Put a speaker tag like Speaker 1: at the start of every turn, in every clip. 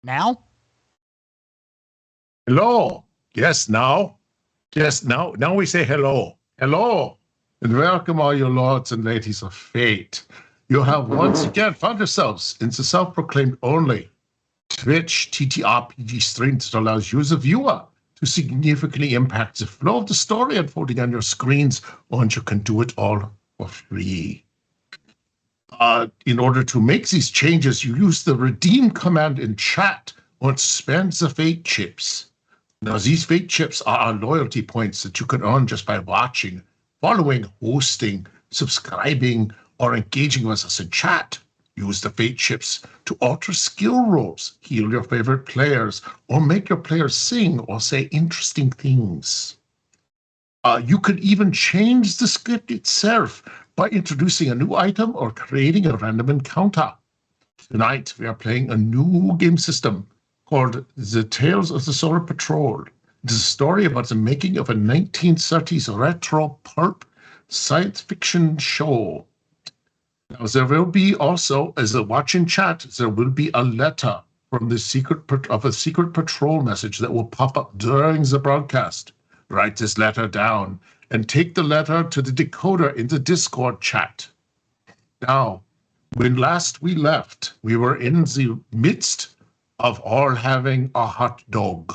Speaker 1: Now?
Speaker 2: Hello. Yes, now. Yes, now we say hello. Hello. And welcome all your lords and ladies of fate. You have once again found yourselves in the self-proclaimed only Twitch TTRPG stream that allows you as a viewer to significantly impact the flow of the story unfolding on your screens, and you can do it all for free. In order to make these changes, you use the redeem command in chat and spend the fate chips. Now, these fate chips are our loyalty points that you can earn just by watching, following, hosting, subscribing, or engaging with us in chat. Use the fate chips to alter skill rolls, heal your favorite players, or make your players sing or say interesting things. You could even change the script itself by introducing a new item or creating a random encounter. Tonight, we are playing a new game system called The Tales of the Solar Patrol. It is a story about the making of a 1930s retro pulp science fiction show. Now, there will be also, as a watch in chat, there will be a letter from the secret patrol message that will pop up during the broadcast. Write this letter down and take the letter to the decoder in the Discord chat. Now, when last we left, we were in the midst of all having a hot dog.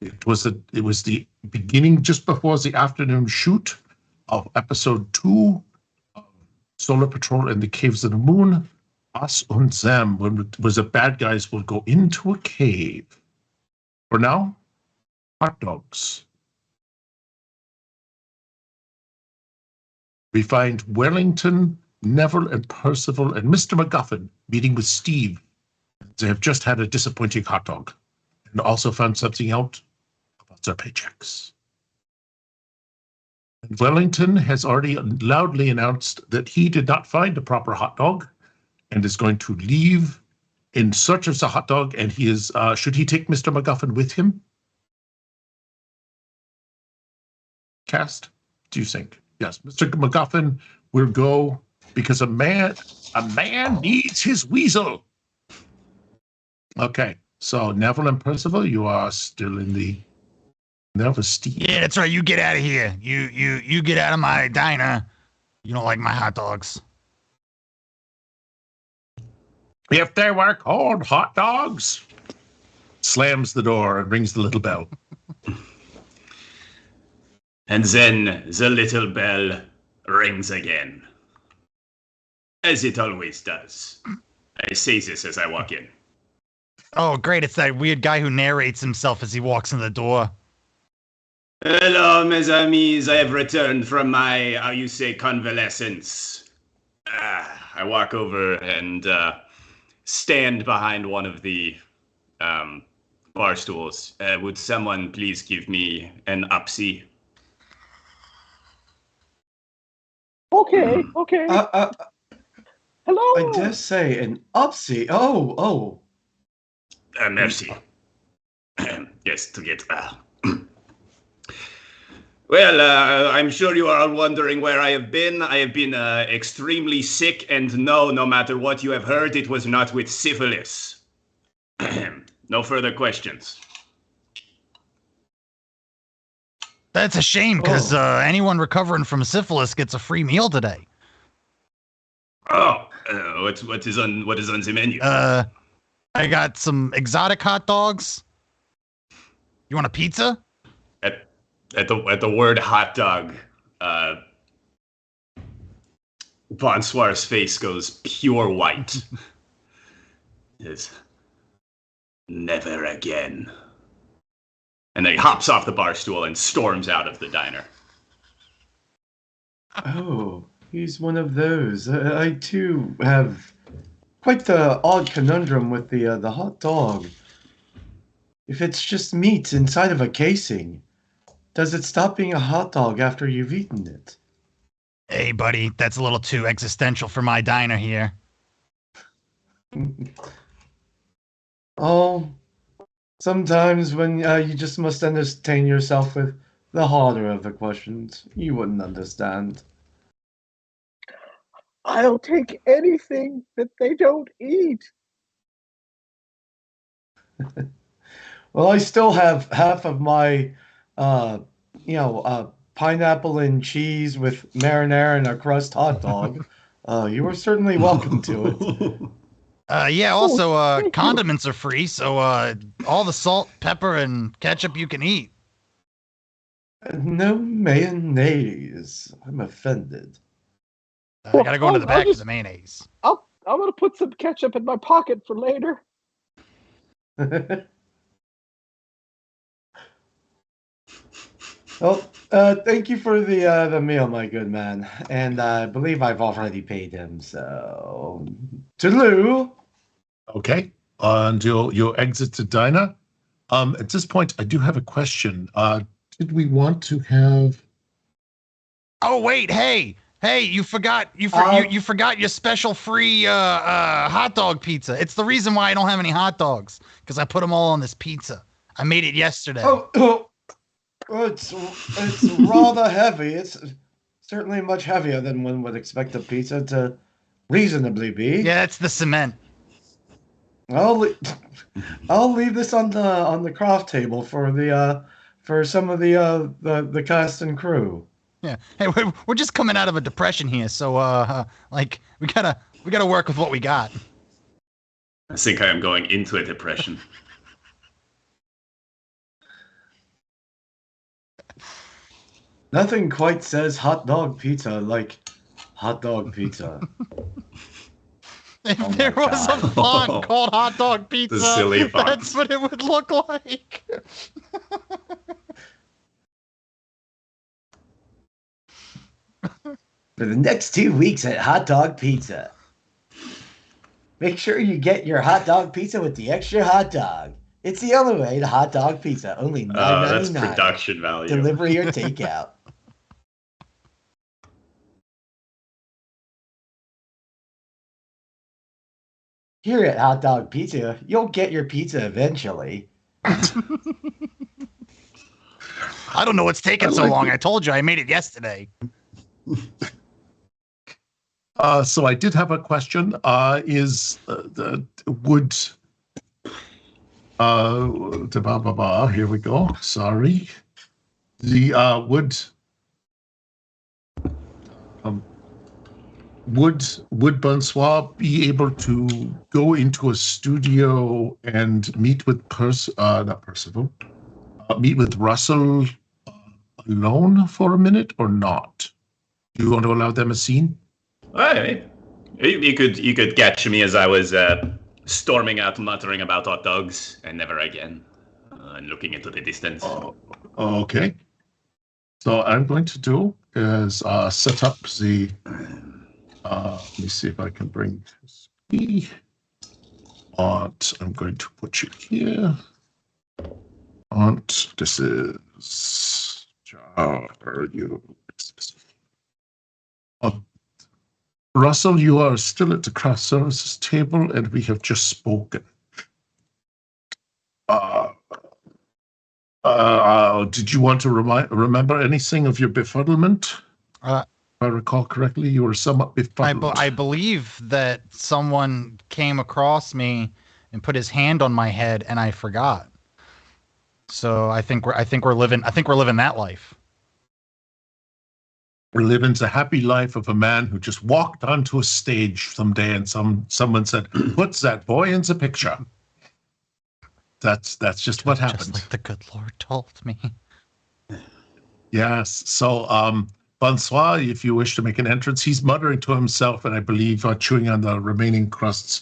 Speaker 2: It was the beginning just before the afternoon shoot of episode 2 of Solar Patrol in the Caves of the Moon. Us and them, when it was the bad guys, will go into a cave. For now, hot dogs. We find Wellington, Neville, and Percival, and Mr. MacGuffin meeting with Steve. They have just had a disappointing hot dog and also found something out about their paychecks. And Wellington has already loudly announced that he did not find a proper hot dog and is going to leave in search of the hot dog. And he is, should he take Mr. MacGuffin with him? Cast, do you think? Yes, Mr. MacGuffin will go because a man needs his weasel. Okay, so Neville and Percival, you are still in the Neville Steve.
Speaker 1: Yeah, that's right. You get out of here. You get out of my diner. You don't like my hot dogs.
Speaker 2: If they were called hot dogs, slams the door and rings the little bell.
Speaker 3: And then the little bell rings again. As it always does. I say this as I walk in.
Speaker 1: Oh, great. It's that weird guy who narrates himself as he walks in the door.
Speaker 3: Hello, mes amis. I have returned from my, convalescence. I walk over and stand behind one of the bar stools. Would someone please give me an upsie?
Speaker 4: Okay. Hello.
Speaker 5: I dare say an upsie. Oh.
Speaker 3: Merci. Yes, to get... Well, I'm sure you are all wondering where I have been. I have been extremely sick, and no matter what you have heard, it was not with syphilis. No further questions.
Speaker 1: That's a shame, because anyone recovering from syphilis gets a free meal today.
Speaker 3: Oh, what is on the menu?
Speaker 1: I got some exotic hot dogs. You want a pizza?
Speaker 3: At the word hot dog, Bonsoir's face goes pure white. Yes. Never again. And then he hops off the bar stool and storms out of the diner.
Speaker 5: Oh, he's one of those. I too have quite the odd conundrum with the hot dog. If it's just meat inside of a casing, does it stop being a hot dog after you've eaten it?
Speaker 1: Hey, buddy, that's a little too existential for my diner here.
Speaker 5: Oh, sometimes when you just must entertain yourself with the harder of the questions, you wouldn't understand.
Speaker 4: I'll take anything that they don't eat.
Speaker 5: Well, I still have half of my, uh, pineapple and cheese with marinara and a crust hot dog. You are certainly welcome to it.
Speaker 1: Yeah,
Speaker 4: Oh,
Speaker 1: also,
Speaker 4: thank you.
Speaker 1: condiments are free, so, all the salt, pepper, and ketchup you can eat.
Speaker 5: No mayonnaise. I'm offended.
Speaker 1: I gotta go into the back for
Speaker 4: just
Speaker 1: the mayonnaise.
Speaker 4: I'm gonna put some ketchup in my pocket for later.
Speaker 5: Well, thank you for the meal, my good man. And I believe I've already paid him, so toodaloo.
Speaker 2: Okay. And you'll exit the diner. At this point, I do have a question. Did we want to have?
Speaker 1: Oh wait, hey, you forgot you forgot your special free hot dog pizza. It's the reason why I don't have any hot dogs, because I put them all on this pizza. I made it yesterday.
Speaker 5: Oh, it's rather heavy. It's certainly much heavier than one would expect a pizza to reasonably be.
Speaker 1: Yeah, it's the cement.
Speaker 5: I'll leave this on the craft table for some of the cast and crew.
Speaker 1: Yeah. Hey, we're just coming out of a depression here, so like we gotta work with what we got.
Speaker 3: I think I am going into a depression.
Speaker 5: Nothing quite says hot dog pizza like hot dog pizza.
Speaker 1: If
Speaker 5: Oh my
Speaker 1: there was a
Speaker 5: God.
Speaker 1: font called hot dog pizza,
Speaker 3: silly font.
Speaker 1: that's what it would look like.
Speaker 5: For the next 2 weeks at Hot Dog Pizza, make sure you get your hot dog pizza with the extra hot dog. It's the only way to hot dog pizza. Only
Speaker 3: That's
Speaker 5: $9.99.
Speaker 3: production value.
Speaker 5: Delivery or takeout. Here at Hot Dog Pizza, you'll get your pizza eventually.
Speaker 1: I don't know what's taking so long. I told you I made it yesterday.
Speaker 2: So I did have a question. Here we go. Sorry. Would Bonsoir be able to go into a studio and meet with not Percival, meet with Russell alone for a minute or not? Do you want to allow them a scene?
Speaker 3: Hey, you could catch me as I was storming out, muttering about hot dogs and never again, and looking into the distance.
Speaker 2: Oh, okay. So I'm going to do is set up the. Let me see if I can bring this. I'm going to put you here. This is. Russell, you are still at the craft services table, and we have just spoken. Did you want to remember anything of your befuddlement? If I recall correctly, you were somewhat befuddled.
Speaker 1: I believe that someone came across me and put his hand on my head, and I forgot. So I think we're living that life.
Speaker 2: We're living the happy life of a man who just walked onto a stage someday, and someone said, "Put that boy in the picture." That's just what happened.
Speaker 1: Just like the good Lord told me.
Speaker 2: Yes. So, Bonsoir, if you wish to make an entrance, he's muttering to himself, and I believe chewing on the remaining crusts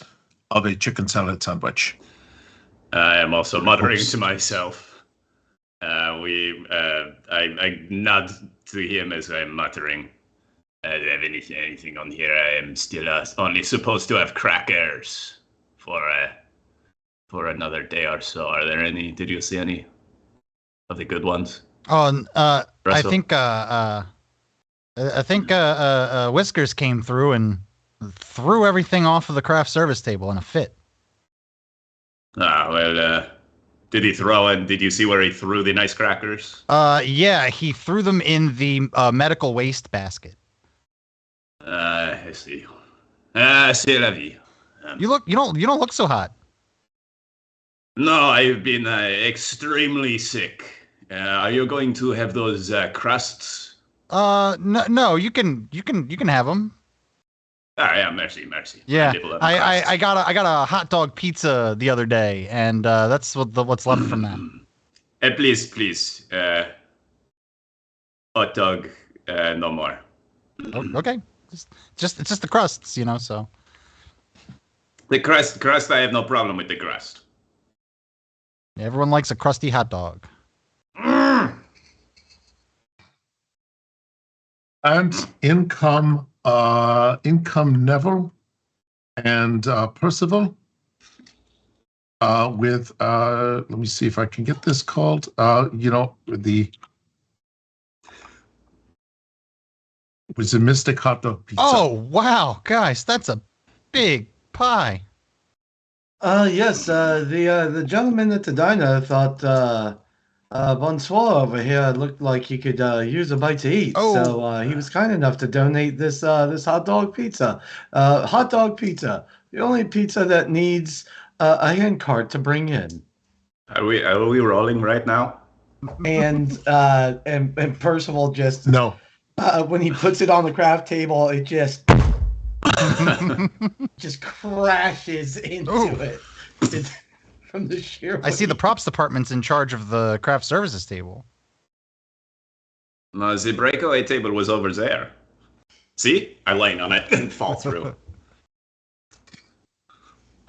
Speaker 2: of a chicken salad sandwich.
Speaker 3: I am also muttering to myself. I nod to him as I'm muttering. I don't have anything on here. I am still only supposed to have crackers for another day or so. Are there any? Did you see any of the good ones?
Speaker 1: Oh,
Speaker 3: Russell?
Speaker 1: I think Whiskers came through and threw everything off of the craft service table in a fit.
Speaker 3: Did he throw and did you see where he threw the nice crackers?
Speaker 1: Yeah, he threw them in the medical waste basket.
Speaker 3: I see. C'est la vie.
Speaker 1: You don't look so hot.
Speaker 3: No, I've been extremely sick. Are you going to have those crusts?
Speaker 1: No, you can have them.
Speaker 3: Ah, yeah, merci. I
Speaker 1: Yeah,
Speaker 3: nibble on
Speaker 1: I
Speaker 3: crusts.
Speaker 1: I got a hot dog pizza the other day, and that's what's left from that.
Speaker 3: Please, hot dog, no more.
Speaker 1: Okay, it's just the crusts, you know. So
Speaker 3: The crust, I have no problem with the crust.
Speaker 1: everyone likes a crusty hot dog.
Speaker 2: And income Neville and Percival with let me see if I can get this called the was a Mystic Hot Dog Pizza.
Speaker 1: Oh wow, guys, that's a big pie.
Speaker 5: Yes, the gentleman at the diner thought Bonsoir over here looked like he could use a bite to eat, so he was kind enough to donate this this hot dog pizza. Hot dog pizza, the only pizza that needs a hand cart to bring in.
Speaker 3: Are we rolling right now?
Speaker 5: And Percival just
Speaker 2: No.
Speaker 5: When he puts it on the craft table, it just crashes into it from the sheer.
Speaker 1: I see the props department's in charge of the craft services table.
Speaker 3: No, the breakaway table was over there. See? I lean on it and fall through.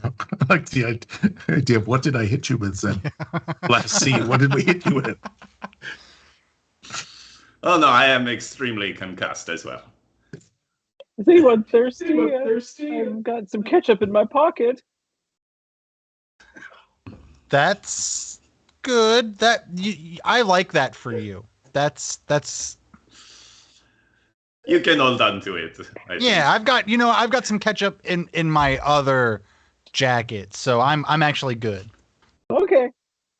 Speaker 2: I like the idea of what did I hit you with then? Last scene, what did we hit you with?
Speaker 3: Oh no, I am extremely concussed as well.
Speaker 4: Is anyone thirsty? I've got some ketchup in my pocket.
Speaker 1: That's good. I like that for you. That's.
Speaker 3: You can hold on to it.
Speaker 1: Yeah, I've got some ketchup in my other jacket, so I'm actually good.
Speaker 4: Okay.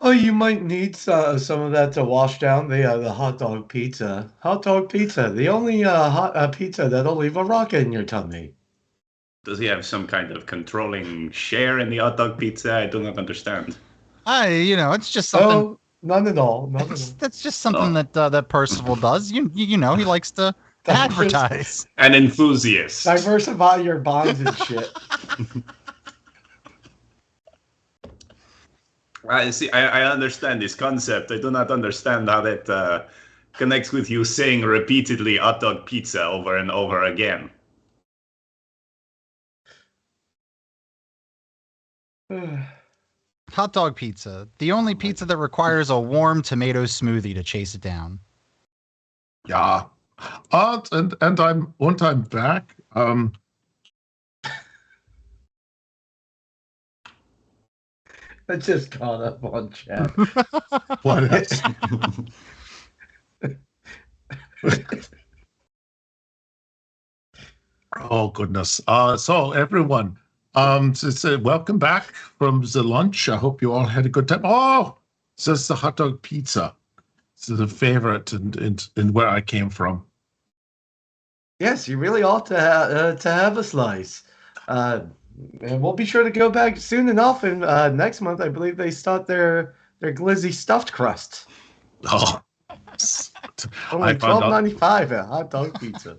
Speaker 5: Oh, you might need some of that to wash down the hot dog pizza. Hot dog pizza, the only hot pizza that'll leave a rocket in your tummy.
Speaker 3: Does he have some kind of controlling share in the hot dog pizza? I do not understand.
Speaker 1: It's just something.
Speaker 5: Oh, none at all.
Speaker 1: That's just something that Percival does. You know, he likes to advertise.
Speaker 3: An enthusiast.
Speaker 5: Diversify your bonds and shit.
Speaker 3: I see. I understand this concept. I do not understand how that connects with you saying repeatedly hot dog pizza over and over again.
Speaker 1: Hot dog pizza, the only pizza that requires a warm tomato smoothie to chase it down.
Speaker 2: Yeah. And I'm back.
Speaker 5: I just caught up on chat.
Speaker 2: What else? Oh goodness. So everyone, welcome back from the lunch. I hope you all had a good time. Oh, so it's the hot dog pizza. It's the favorite in where I came from.
Speaker 5: Yes, you really ought to have a slice. And we'll be sure to go back soon enough. And next month, I believe they start their glizzy stuffed crust.
Speaker 2: Oh,
Speaker 5: Only $12.95 at hot dog pizza.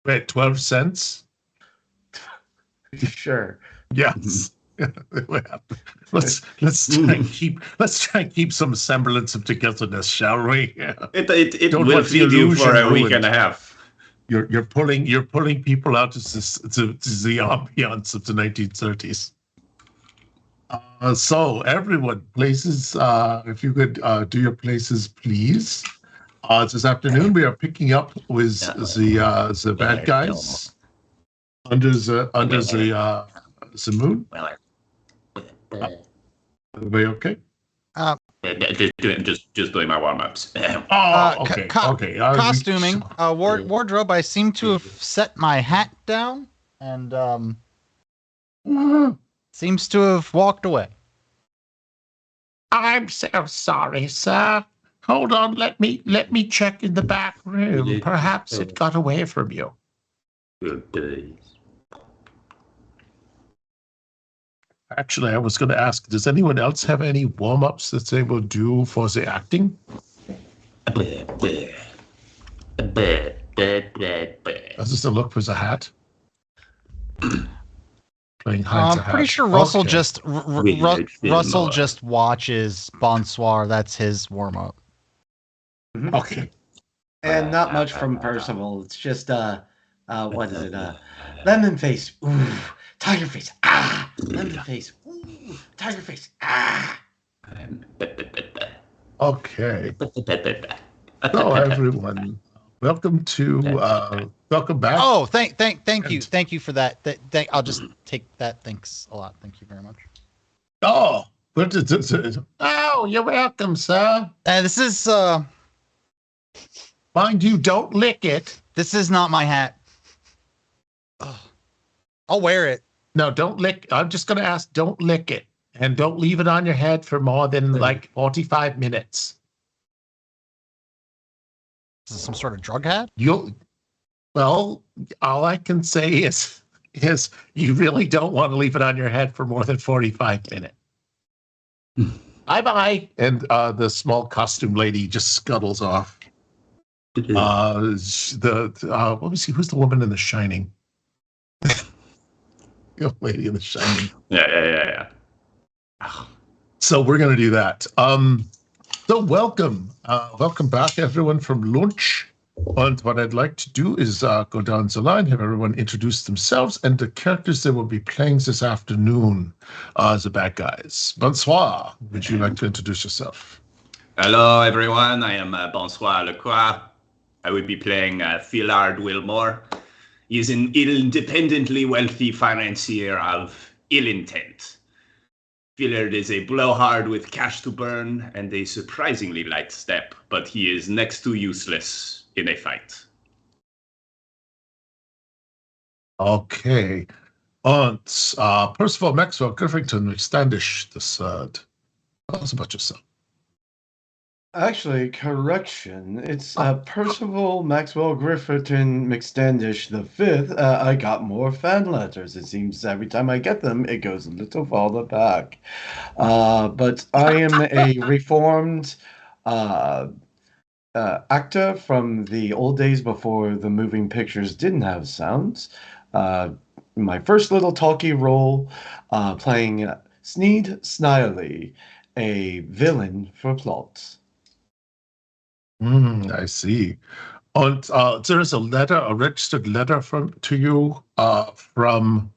Speaker 2: Wait, 12 cents?
Speaker 5: Sure.
Speaker 2: Yes. let's try and keep some semblance of togetherness, shall we?
Speaker 3: It will feed you for a week and a half.
Speaker 2: You're pulling people out to the ambiance of the 1930s. So everyone, places. If you could do your places, please. This afternoon we are picking up with the bad guys under the moon. Everybody okay?
Speaker 3: Just doing my warm-ups.
Speaker 2: Okay.
Speaker 1: Costuming, wardrobe. I seem to have set my hat down and seems to have walked away.
Speaker 2: I'm so sorry, sir. Hold on, let me check in the back room. Perhaps it got away from you.
Speaker 3: Good days.
Speaker 2: Actually, I was going to ask, does anyone else have any warm-ups that they will do for the acting? Does this look for the hat? Playing hide the
Speaker 1: I'm
Speaker 2: hat.
Speaker 1: pretty sure Russell
Speaker 2: Okay.
Speaker 1: Russell just watches Bonsoir. That's his warm up.
Speaker 2: Okay.
Speaker 5: And not much from Percival. It's just what is it? Lemon face. Ooh. Tiger face. Ah. Lemon face. Ooh. Tiger face. Ah.
Speaker 2: Okay. Hello, everyone. Welcome back.
Speaker 1: Oh, thank you for that. I'll just take that. Thanks a lot. Thank you very much.
Speaker 2: Oh, you're welcome, sir.
Speaker 1: This is
Speaker 2: Mind you, don't lick it.
Speaker 1: This is not my hat. Ugh. I'll wear it.
Speaker 2: No, don't lick. I'm just going to ask, don't lick it. And don't leave it on your head for more than like 45 minutes.
Speaker 1: Is this some sort of drug hat?
Speaker 2: Well, all I can say is you really don't want to leave it on your head for more than 45 minutes. Bye-bye. And the small costume lady just scuttles off. Let me see, who's the woman in The Shining? The lady in The Shining.
Speaker 3: Yeah.
Speaker 2: So we're going to do that. So welcome back, everyone, from lunch. And what I'd like to do is go down the line, have everyone introduce themselves and the characters they will be playing this afternoon as the bad guys. Bonsoir, would you like to introduce yourself?
Speaker 3: Hello, everyone. I am Bonsoir Lecroix. I would be playing Philard Wilmore. He is an independently wealthy financier of ill intent. Philard is a blowhard with cash to burn and a surprisingly light step, but he is next to useless in a fight.
Speaker 2: Okay. Und Percival Maxwell Griffington McStandish III. Tell us about yourself.
Speaker 5: Actually, correction. It's Percival Maxwell Griffin McStandish V. I got more fan letters. It seems every time I get them, it goes a little farther back. But I am a reformed actor from the old days before the moving pictures didn't have sounds. My first little talkie role, playing Sneed Sniley, a villain for plots.
Speaker 2: I see. And there is a registered letter to you from,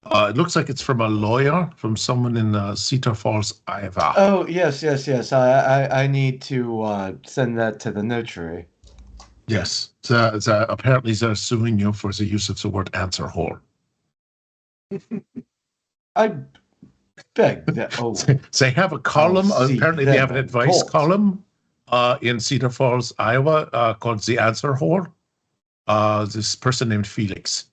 Speaker 2: it looks like it's from a lawyer, from someone in Cedar Falls, Iowa.
Speaker 5: Oh, yes. I need to send that to the notary.
Speaker 2: Yes. Apparently they're suing you for the use of the word answer whore.
Speaker 5: I beg that. Oh,
Speaker 2: they have a column. Apparently they have an advice column in Cedar Falls, Iowa, called The Answer Whore. This person named Felix.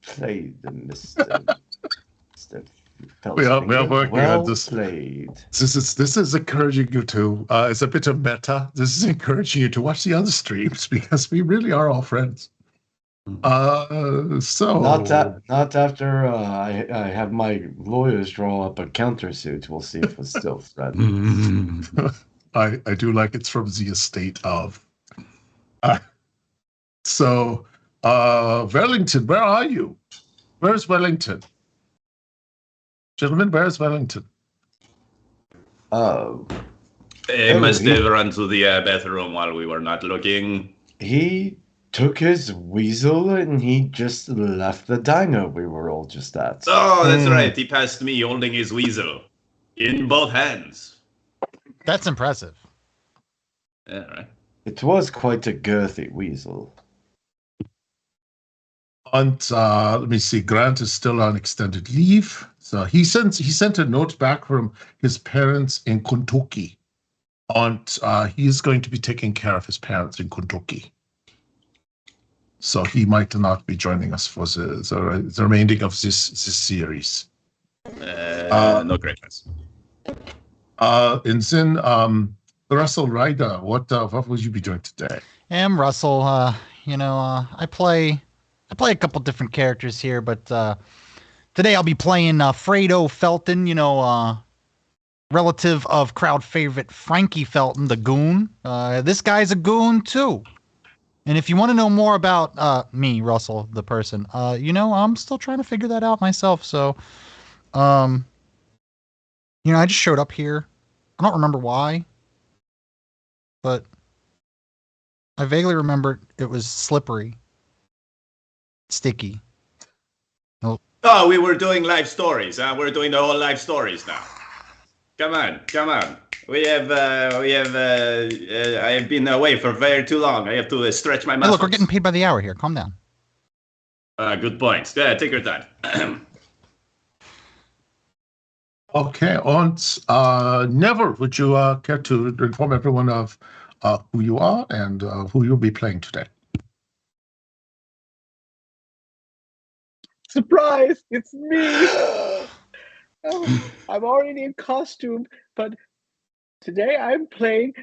Speaker 5: Played, Mr.
Speaker 2: We are working on this.
Speaker 5: Played.
Speaker 2: This is encouraging you to. It's a bit of meta. This is encouraging you to watch the other streams because we really are all friends. So
Speaker 5: not after I have my lawyers draw up a countersuit. We'll see if it's still threatened.
Speaker 2: I do like it's from the estate of. So Wellington, where are you? Where's Wellington? Gentlemen, where's Wellington?
Speaker 3: He must have run to the bathroom while we were not looking.
Speaker 5: He took his weasel and he just left the diner we were all just at.
Speaker 3: Oh, that's right. He passed me holding his weasel in both hands.
Speaker 1: That's impressive.
Speaker 3: Yeah, right.
Speaker 5: It was quite a girthy weasel.
Speaker 2: And let me see, Grant is still on extended leave. So he sent a note back from his parents in Kentucky. And he's going to be taking care of his parents in Kentucky. So he might not be joining us for the remaining of this series.
Speaker 3: No greatness.
Speaker 2: And then Russell Ryder, what would you be doing today?
Speaker 1: I'm Russell. I play I play a couple different characters here, but today I'll be playing Fredo Felton, relative of crowd favorite Frankie Felton, the goon. This guy's a goon too. And if you want to know more about me, Russell, the person, I'm still trying to figure that out myself. So, I just showed up here. I don't remember why, but I vaguely remember it was slippery, sticky.
Speaker 3: Oh, we were doing live stories. We're doing the whole live stories now. Come on. I have been away for very too long. I have to stretch my muscles.
Speaker 1: Hey, look, we're getting paid by the hour here. Calm down.
Speaker 3: Good points. Yeah, take your time.
Speaker 2: Okay, and Neville, would you care to inform everyone of who you are and who you'll be playing today?
Speaker 4: Surprise! It's me! Oh, I'm already in costume, but today I'm playing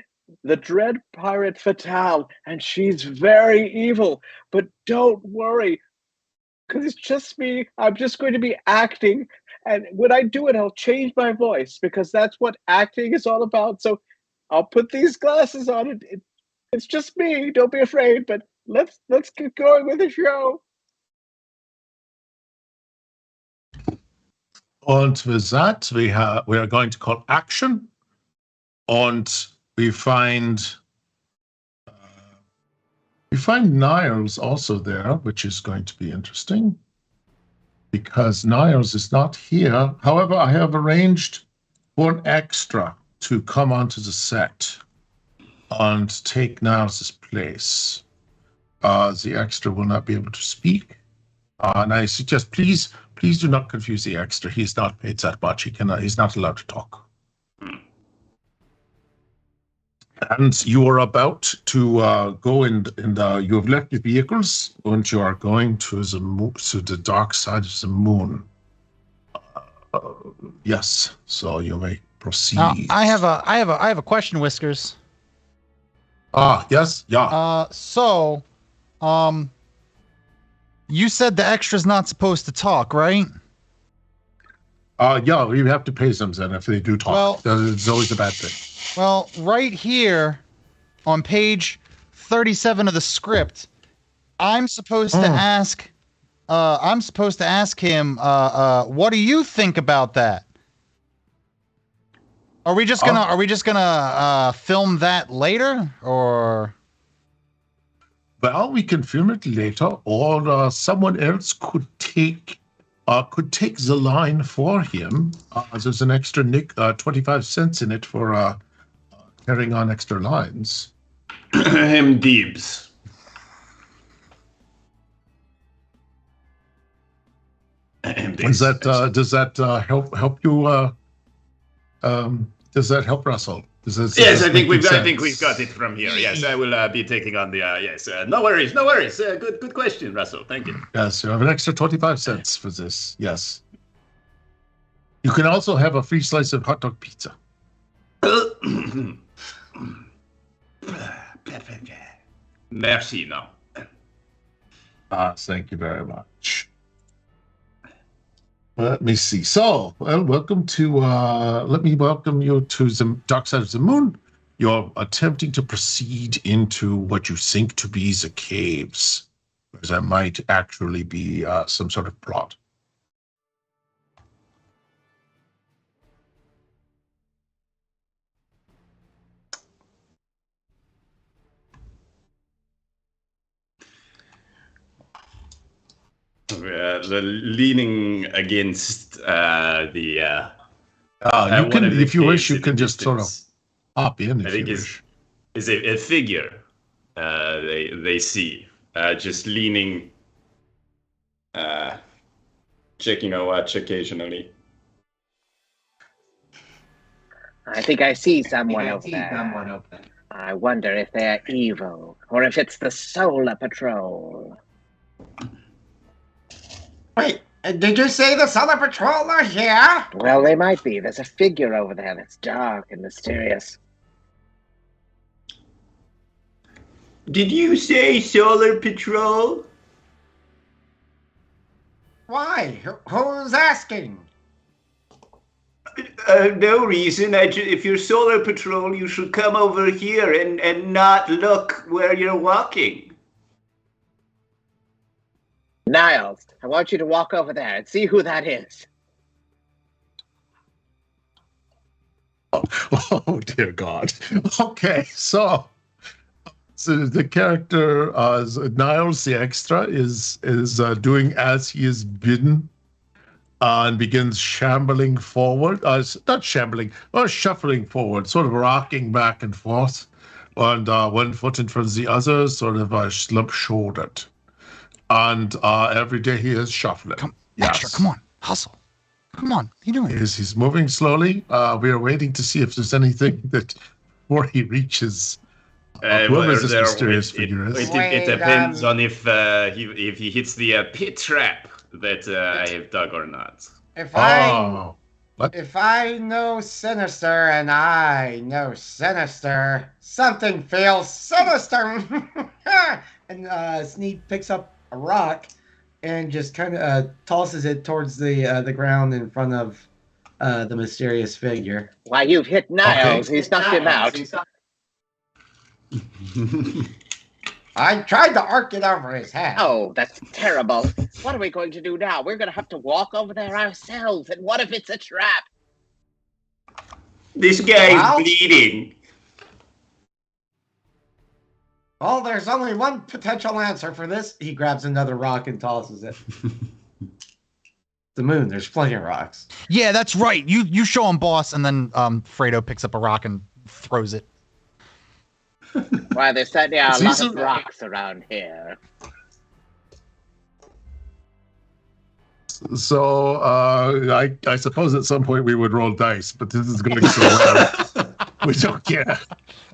Speaker 4: the Dread Pirate Fatale, and she's very evil. But don't worry, because it's just me. I'm just going to be acting, and when I do it, I'll change my voice, because that's what acting is all about. So I'll put these glasses on. It's just me. Don't be afraid, but let's get going with the show.
Speaker 2: Und with that, we are going to call action. And we find Niles also there, which is going to be interesting because Niles is not here. However, I have arranged for an extra to come onto the set and take Niles' place. The extra will not be able to speak. And I suggest, please do not confuse the extra. He's not paid that much. He's not allowed to talk. And you are about to go and you have left your vehicles and you are going to the dark side of the moon. Yes, so you may proceed.
Speaker 1: I have a question, Whiskers.
Speaker 2: Yes, yeah.
Speaker 1: You said the extra's not supposed to talk, right?
Speaker 2: Yeah, you have to pay them then if they do talk. Well, it's always a bad thing.
Speaker 1: Well, right here on page 37 of the script, I'm supposed to ask him, what do you think about that? Are we just gonna film that later, or?
Speaker 2: Well, we can film it later, or someone else could take the line for him. There's an extra 25 cents in it for carrying on extra lines.
Speaker 3: Him Deebs.
Speaker 2: Does that help you? Does that help Russell?
Speaker 3: Yes, I think we've got it from here. Yes, I will be taking on the yes. No worries. Good question, Russell. Thank you.
Speaker 2: Yes, you have an extra 25 cents for this. Yes. You can also have a free slice of hot dog pizza.
Speaker 3: Merci, no.
Speaker 2: Thank you very much. Let me see. So, well, let me welcome you to the dark side of the moon. You're attempting to proceed into what you think to be the caves, where there might actually be some sort of plot.
Speaker 3: The leaning against the.
Speaker 2: You can, if you wish, you can just sort of hop in.
Speaker 3: I think is a figure. They see just leaning, checking a watch occasionally.
Speaker 6: I think I see someone over there. I wonder if they're evil or if it's the Solar Patrol.
Speaker 7: Wait, did you say the Solar Patrol are here?
Speaker 6: Well, they might be. There's a figure over there that's dark and mysterious.
Speaker 3: Did you say Solar Patrol?
Speaker 7: Why? Who's asking?
Speaker 3: No reason. If you're Solar Patrol, you should come over here and not look where you're walking.
Speaker 6: Niles, I want you to walk over there and see who that is.
Speaker 2: Oh dear God. Okay, so the character Niles the extra is doing as he is bidden, and begins shambling forward. Not shambling, or shuffling forward, sort of rocking back and forth, and one foot in front of the other, sort of slump-shouldered. And every day he is shuffling.
Speaker 1: Extra, come on, hustle. Come on, what are you doing?
Speaker 2: He's moving slowly. We are waiting to see if there's anything that before he reaches whoever this mysterious figure is.
Speaker 3: It depends on if he hits the pit trap that I have dug or not.
Speaker 7: If I know Sinister and I know Sinister, something feels sinister.
Speaker 5: And Sneed picks up a rock and just kind of tosses it towards the ground in front of the mysterious figure.
Speaker 6: Why, you've hit Niles.
Speaker 2: Okay.
Speaker 6: He's knocked him out.
Speaker 7: I tried to arc it over his head.
Speaker 6: Oh, that's terrible. What are we going to do now? We're going to have to walk over there ourselves. And what if it's a trap?
Speaker 3: This guy is bleeding.
Speaker 7: Well, there's only one potential answer for this.
Speaker 5: He grabs another rock and tosses it. The moon, there's plenty of rocks.
Speaker 1: Yeah, that's right. You show him, boss, and then Fredo picks up a rock and throws it.
Speaker 6: Why, there certainly are a lot of rocks around here.
Speaker 2: So I suppose at some point we would roll dice, but this is going so well. We don't care.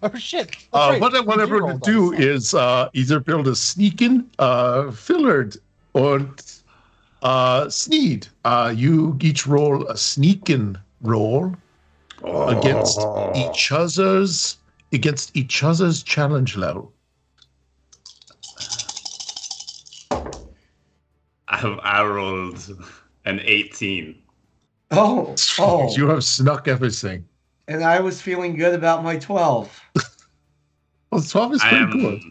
Speaker 1: Oh shit!
Speaker 2: Right. What I want everyone to do is either build a sneaking, Fillard, or Sneed. You each roll a sneaking roll against each other's challenge level.
Speaker 3: I rolled an 18.
Speaker 5: Oh.
Speaker 2: You have snuck everything.
Speaker 5: And I was feeling good about my 12.
Speaker 2: Well, 12 is pretty good.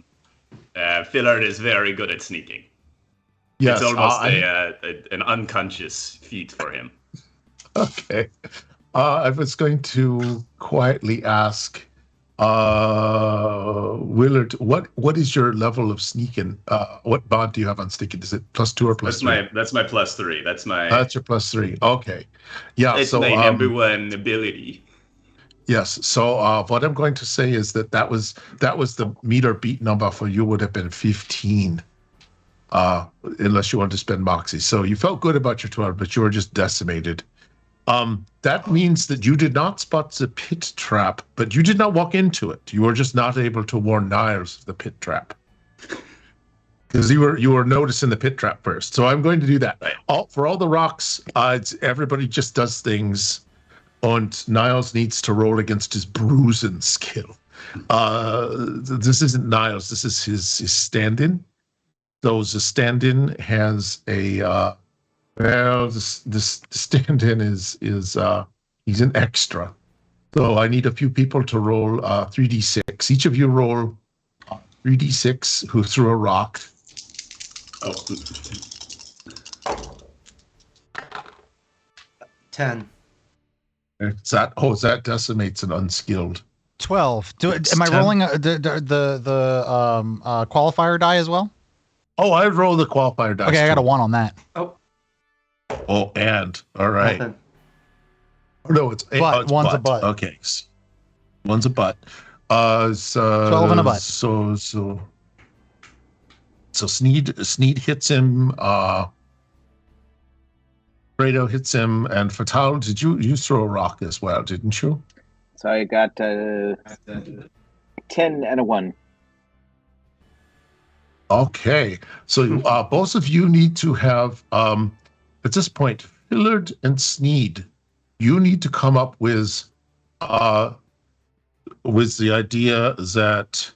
Speaker 3: Fillard is very good at sneaking.
Speaker 2: Yes,
Speaker 3: it's almost an unconscious feat for him.
Speaker 2: Okay. I was going to quietly ask Willard, what is your level of sneaking? What bond do you have on sneaking? Is it +2 or +3?
Speaker 3: That's my +3. That's your
Speaker 2: +3. Okay. Yeah.
Speaker 3: It's my number one ability.
Speaker 2: Yes. So what I'm going to say is that was the meter beat number for you would have been 15, unless you wanted to spend Moxie. So you felt good about your 12, but you were just decimated. That means that you did not spot the pit trap, but you did not walk into it. You were just not able to warn Niles of the pit trap. Because you were noticing the pit trap first. So I'm going to do that.
Speaker 3: Right.
Speaker 2: For all the rocks, everybody just does things, and Niles needs to roll against his bruising skill. This isn't Niles. This is his stand-in. So the stand-in has a... this stand-in is he's an extra. So I need a few people to roll 3d6. Each of you roll 3d6 who threw a rock.
Speaker 3: Oh.
Speaker 5: 10.
Speaker 2: That decimates an unskilled.
Speaker 1: 12. Am I
Speaker 2: 10.
Speaker 1: rolling the qualifier die as well?
Speaker 2: Oh, I roll the qualifier dice.
Speaker 1: Okay, I got a 1 on that.
Speaker 2: Oh, and all right.
Speaker 5: Nothing.
Speaker 2: No, it's
Speaker 1: one's a butt.
Speaker 2: Okay, one's a butt. So
Speaker 1: 12 and a butt.
Speaker 2: So Sneed hits him. Fredo hits him, and Fatal, did you throw a rock as well, didn't you?
Speaker 6: So I got 10 and a 1.
Speaker 2: Okay, so both of you need to have, at this point, Fillard and Sneed, you need to come up with the idea that,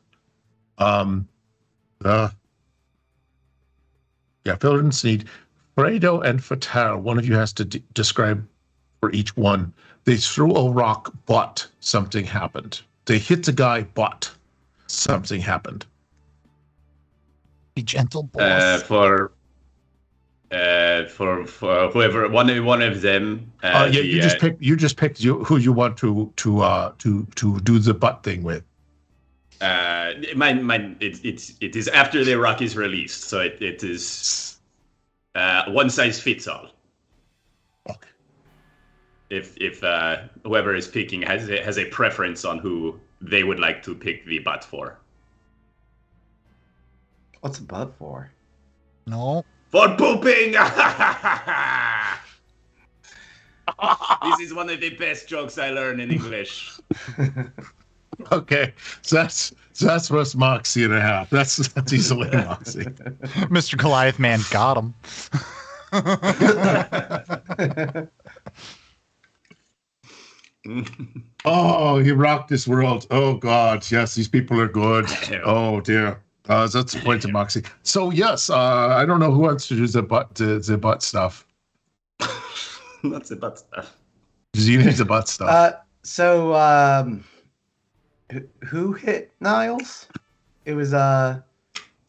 Speaker 2: Fillard and Sneed, Fredo and Fatal, one of you has to describe for each one. They threw a rock, but something happened. They hit the guy, but something happened.
Speaker 1: Be gentle, boss.
Speaker 3: For whoever one of them.
Speaker 2: You just picked who you want to do the butt thing with.
Speaker 3: It is after the rock is released, so it is one size fits all.
Speaker 2: Okay.
Speaker 3: If whoever is picking has a preference on who they would like to pick the butt for.
Speaker 5: What's a butt for?
Speaker 1: No.
Speaker 3: For pooping! This is one of the best jokes I learned in English.
Speaker 2: Okay, so that's what's Moxie and a half. That's easily Moxie.
Speaker 1: Mr. Goliath Man got him.
Speaker 2: Oh, you rocked this world. Oh God, yes, these people are good. Oh dear. That's the point of Moxie. So yes, I don't know who wants to do the butt stuff.
Speaker 3: What's the butt stuff?
Speaker 2: You need the butt stuff.
Speaker 5: Who hit Niles? It was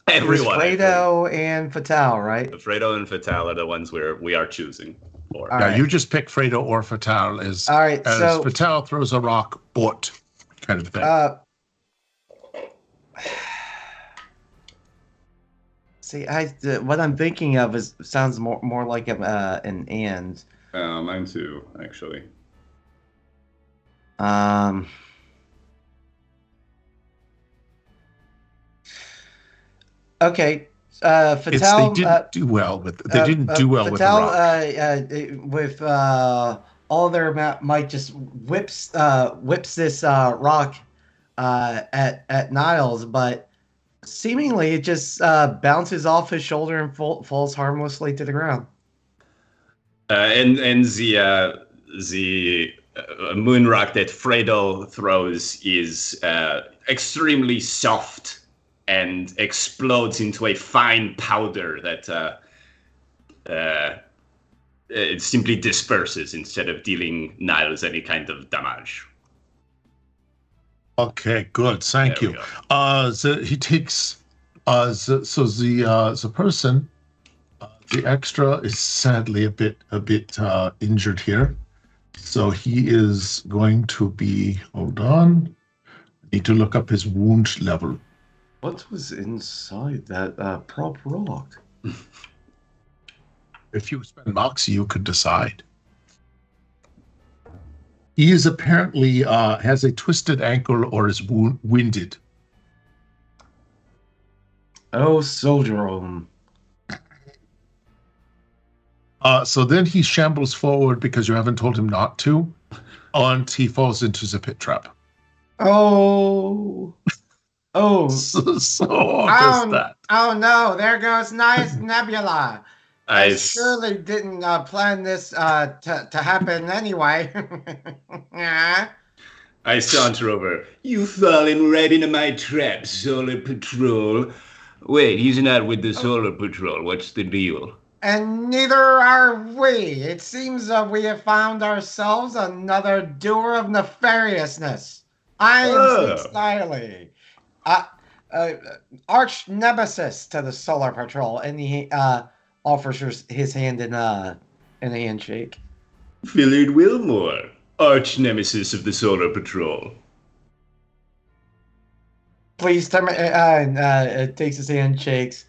Speaker 3: Everyone.
Speaker 5: Fredo and Fatal, right?
Speaker 3: Fredo and Fatal are the ones we are choosing for.
Speaker 2: Yeah, right. You just pick Fredo or Fatal as
Speaker 5: all right. So
Speaker 2: Fatal throws a rock, but kind of thing.
Speaker 5: See, what I'm thinking of sounds more like an and.
Speaker 3: Mine too, actually.
Speaker 5: Okay. Fatal.
Speaker 2: They didn't do well with. They didn't do well
Speaker 5: Fatal,
Speaker 2: with the
Speaker 5: rock. All their might just whips this rock at Niles, but seemingly it just bounces off his shoulder and falls harmlessly to the ground.
Speaker 3: And the moon rock that Fredo throws is extremely soft and explodes into a fine powder that it simply disperses instead of dealing Niles any kind of damage.
Speaker 2: Okay, good. Thank you. He takes. The person, the extra, is sadly a bit injured here, so he is going to be. Hold on. I need to look up his wound level.
Speaker 5: What was inside that prop rock?
Speaker 2: If you spend Moxie, you could decide. He is apparently has a twisted ankle or is winded.
Speaker 5: Oh, soldier.
Speaker 2: So then he shambles forward because you haven't told him not to, and he falls into the pit trap.
Speaker 5: Oh. Oh.
Speaker 2: So does that.
Speaker 7: Oh no, there goes nice Nebula.
Speaker 3: I
Speaker 7: surely didn't plan this to happen anyway.
Speaker 3: I saunter over. You've fallen right into my trap, Solar Patrol. Wait, he's not with the Solar Patrol. What's the deal?
Speaker 7: And neither are we. It seems we have found ourselves another doer of nefariousness. I am Sniley, arch nemesis to the Solar Patrol, and he offers his hand in a handshake.
Speaker 3: Willard Wilmore, arch nemesis of the Solar Patrol.
Speaker 5: Please tell me. Takes his hand, shakes.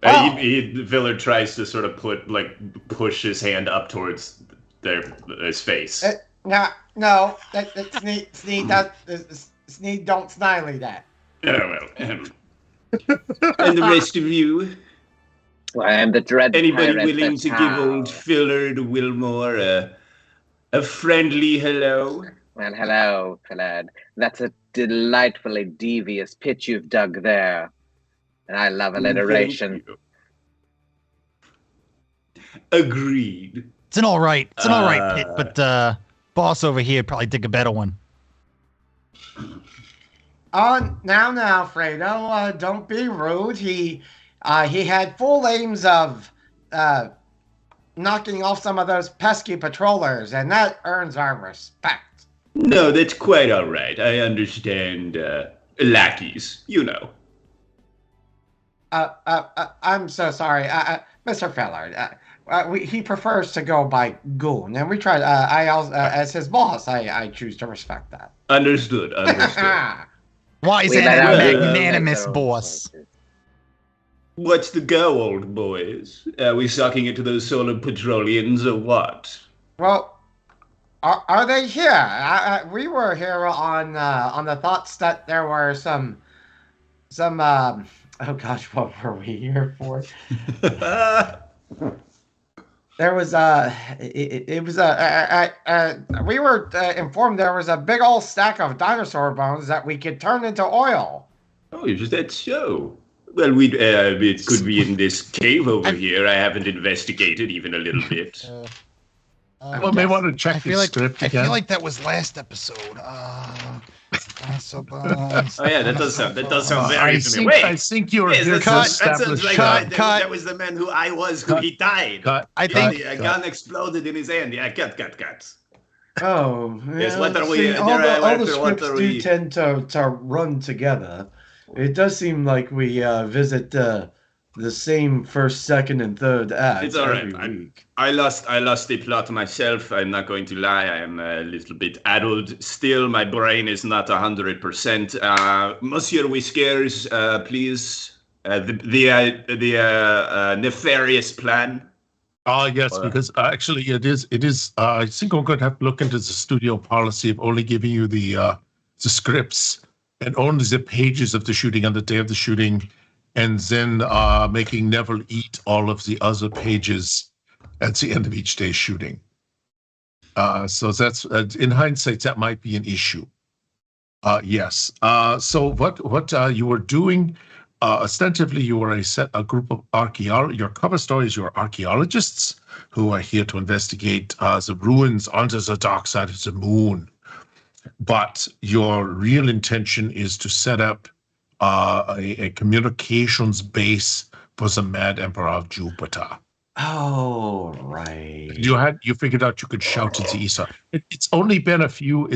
Speaker 3: Willard tries to sort of push his hand up towards his face.
Speaker 7: No, Sneed don't Sniley that.
Speaker 3: And the rest of you?
Speaker 6: I am the dread
Speaker 3: Anybody
Speaker 6: pirate
Speaker 3: willing to give old Willard Wilmore a friendly hello?
Speaker 6: Well, hello, Willard. That's a delightfully devious pit you've dug there. And I love alliteration.
Speaker 3: Agreed.
Speaker 1: It's an all right pit, but boss over here probably dig a better one.
Speaker 7: Oh, now, Fredo, don't be rude. He had full aims of knocking off some of those pesky patrollers, and that earns our respect.
Speaker 3: No, that's quite all right. I understand lackeys, you know.
Speaker 7: I'm so sorry, Mr. Feller. He prefers to go by Goon, and we try. I also, as his boss, I choose to respect that.
Speaker 3: Understood.
Speaker 1: Why is
Speaker 6: We
Speaker 1: it
Speaker 6: let
Speaker 1: a
Speaker 6: our
Speaker 1: magnanimous
Speaker 6: make our own
Speaker 1: boss?
Speaker 6: choices.
Speaker 3: What's the go, old boys? Are we sucking it to those solar petrolians or what?
Speaker 7: Well, are they here? We were here on the thoughts that there were some. Oh gosh, what were we here for? There was we were informed there was a big old stack of dinosaur bones that we could turn into oil.
Speaker 3: Oh, is that so? Well, it could be in this cave over here. I haven't investigated even a little bit.
Speaker 2: Well, may want to check the script again.
Speaker 1: I feel like that was last episode. Dinosaur bones.
Speaker 3: Oh yeah, that does sound very
Speaker 2: I
Speaker 3: familiar. Wait,
Speaker 2: think you're
Speaker 3: yes,
Speaker 2: here
Speaker 3: that
Speaker 2: to
Speaker 3: sounds
Speaker 2: establish.
Speaker 3: like
Speaker 1: cut.
Speaker 3: that was the man who I was, who he died.
Speaker 1: I think
Speaker 3: A gun exploded in his hand. Yeah, cut.
Speaker 5: Oh,
Speaker 3: Yes, what are we-
Speaker 5: see, all the
Speaker 3: what
Speaker 5: scripts
Speaker 3: are
Speaker 5: do
Speaker 3: we-
Speaker 5: tend to run together. It does seem like we visit the same first, second, and third act
Speaker 3: It's all right.
Speaker 5: every week.
Speaker 3: I lost the plot myself. I'm not going to lie. I am a little bit addled still. My brain is not 100%. Monsieur Whiskers, please. The nefarious plan.
Speaker 2: Yes, because actually it is. I think I'm going to have to look into the studio policy of only giving you the scripts and only the pages of the shooting on the day of the shooting, and then making Neville eat all of the other pages at the end of each day's shooting. So that's in hindsight, that might be an issue. Yes. So what you were doing? Ostensibly, you were a group of archaeologists. Your cover story is your archaeologists who are here to investigate the ruins under the dark side of the moon. But your real intention is to set up a communications base for the Mad Emperor of Jupiter.
Speaker 5: Oh, right.
Speaker 2: You figured out you could shout to the Isa. It's only been a few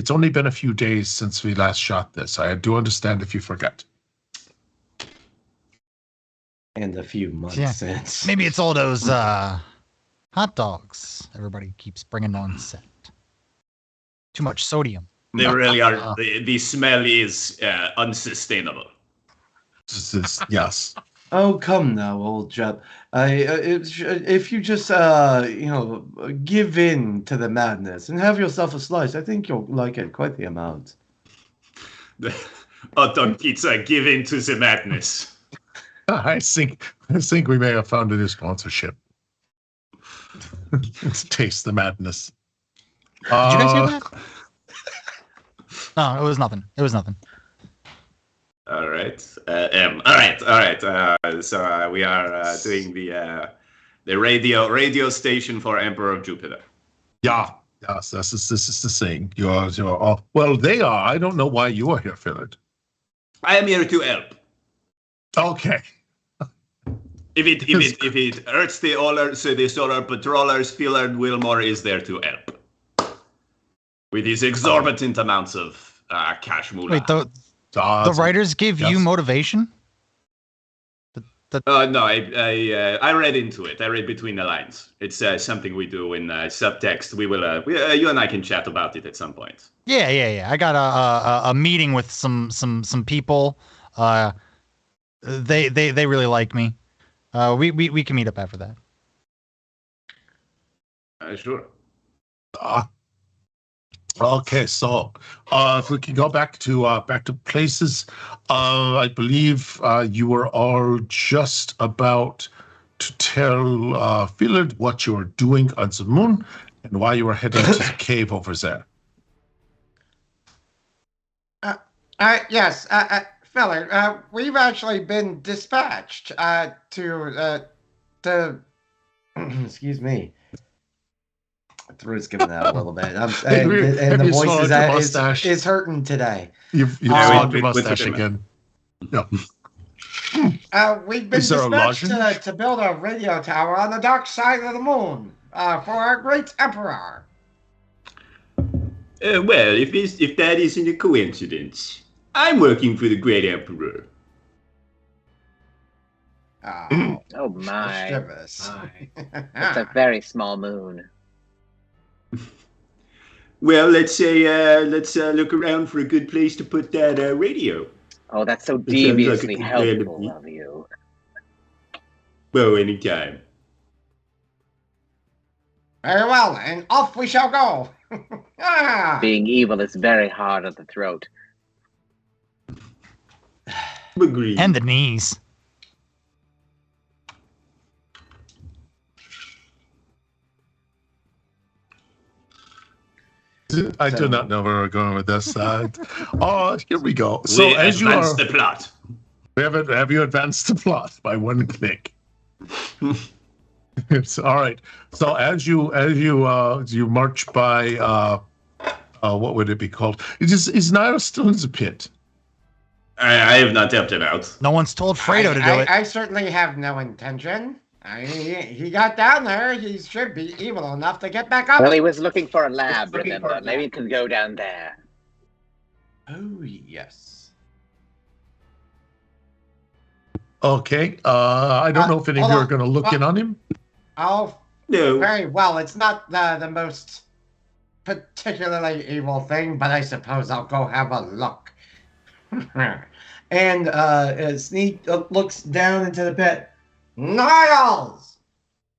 Speaker 2: days since we last shot this. I do understand if you forgot.
Speaker 5: And a few months
Speaker 1: Yeah.
Speaker 5: since.
Speaker 1: maybe it's all those hot dogs everybody keeps bringing on set. Too much sodium.
Speaker 3: They really are. The smell is unsustainable.
Speaker 2: Yes.
Speaker 5: Oh, come now, old chap. If you just, give in to the madness and have yourself a slice, I think you'll like it quite the amount.
Speaker 3: The hot dog pizza, give in to the madness.
Speaker 2: I think we may have found a new sponsorship. Taste the madness.
Speaker 1: Did you guys hear that? No, it was nothing.
Speaker 3: All right. All right. So we are doing the radio station for Emperor of Jupiter.
Speaker 2: Yeah. Yes, this is the thing. You're all, well, they are. I don't know why you are here, Philip.
Speaker 3: I am here to help.
Speaker 2: Okay.
Speaker 3: If it hurts the solar patrollers, Philard Wilmore is there to help. With his exorbitant amounts of cash moolah.
Speaker 1: Wait, the writers give you motivation?
Speaker 3: No, I read into it. I read between the lines. It's something we do in subtext. We will. You and I can chat about it at some point.
Speaker 1: Yeah. I got a meeting with some people. They really like me. We can meet up after that.
Speaker 3: Sure.
Speaker 2: Okay, so if we can go back to places, I believe you were all just about to tell Philid what you were doing on the moon and why you were heading to the cave over there.
Speaker 7: Yes, Feller, we've actually been dispatched to
Speaker 5: Excuse me. My throat's giving out a little bit. And
Speaker 2: Have
Speaker 5: the
Speaker 2: you
Speaker 5: voice
Speaker 2: swallowed your mustache?
Speaker 5: is hurting today.
Speaker 2: You've
Speaker 3: Yeah,
Speaker 2: swallowed
Speaker 3: we-
Speaker 2: your
Speaker 3: we-
Speaker 2: mustache
Speaker 3: we-
Speaker 2: again. No.
Speaker 7: We've been
Speaker 2: Is there a
Speaker 7: dispatched
Speaker 2: lozenge?
Speaker 7: to build a radio tower on the dark side of the moon for our great emperor.
Speaker 3: Well, if that isn't a coincidence, I'm working for the Great Emperor.
Speaker 7: Oh,
Speaker 6: Oh my.
Speaker 7: shivers.
Speaker 6: It's a very small moon.
Speaker 3: Well, let's look around for a good place to put that radio.
Speaker 6: Oh, that's so
Speaker 3: sounds like a
Speaker 6: deviously
Speaker 3: good plan to
Speaker 6: helpful
Speaker 3: me.
Speaker 6: of you.
Speaker 3: Well, anytime.
Speaker 7: Very well, and off we shall go.
Speaker 6: Being evil is very hard on the throat.
Speaker 3: Agreed.
Speaker 1: And the knees.
Speaker 2: I do not know where we're going with this. Here we go. So
Speaker 3: We
Speaker 2: as you
Speaker 3: advance
Speaker 2: are,
Speaker 3: the plot.
Speaker 2: have you advanced the plot by one click? It's all right. So as you march by, what would it be called? Is Niall still in the pit?
Speaker 3: I have not helped him out.
Speaker 1: No one's told Fredo to do it.
Speaker 7: I certainly have no intention. He got down there. He should be evil enough to get back up.
Speaker 6: Well, he was looking for a lab, remember? Maybe he could go down there.
Speaker 5: Oh, yes.
Speaker 2: Okay. I don't know if any of you
Speaker 7: hold
Speaker 2: are
Speaker 7: on.
Speaker 2: going to look in on him.
Speaker 7: Oh,
Speaker 3: No.
Speaker 7: very well. It's not the most particularly evil thing, but I suppose I'll go have a look. And Sneak looks down into the pit. Niles!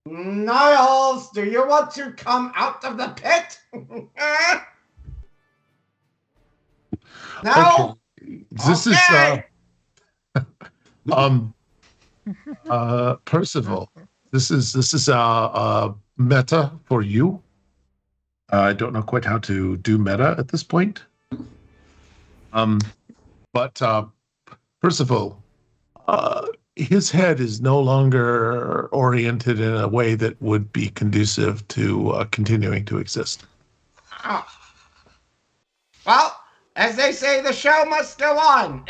Speaker 7: Niles, do you want to come out of the pit? No?
Speaker 2: Okay. This
Speaker 7: Okay.
Speaker 2: is Percival. This is meta for you. I don't know quite how to do meta at this point. But Percival, his head is no longer oriented in a way that would be conducive to continuing to exist.
Speaker 7: Oh. Well, as they say, the show must go on.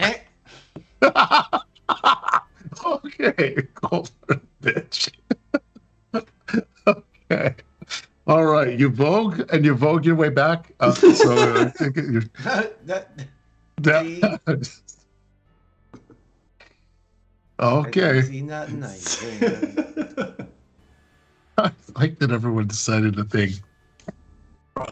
Speaker 2: Okay, cold bitch. Okay. All right, you vogue your way back. So I think you're. Okay. I like that everyone decided a thing.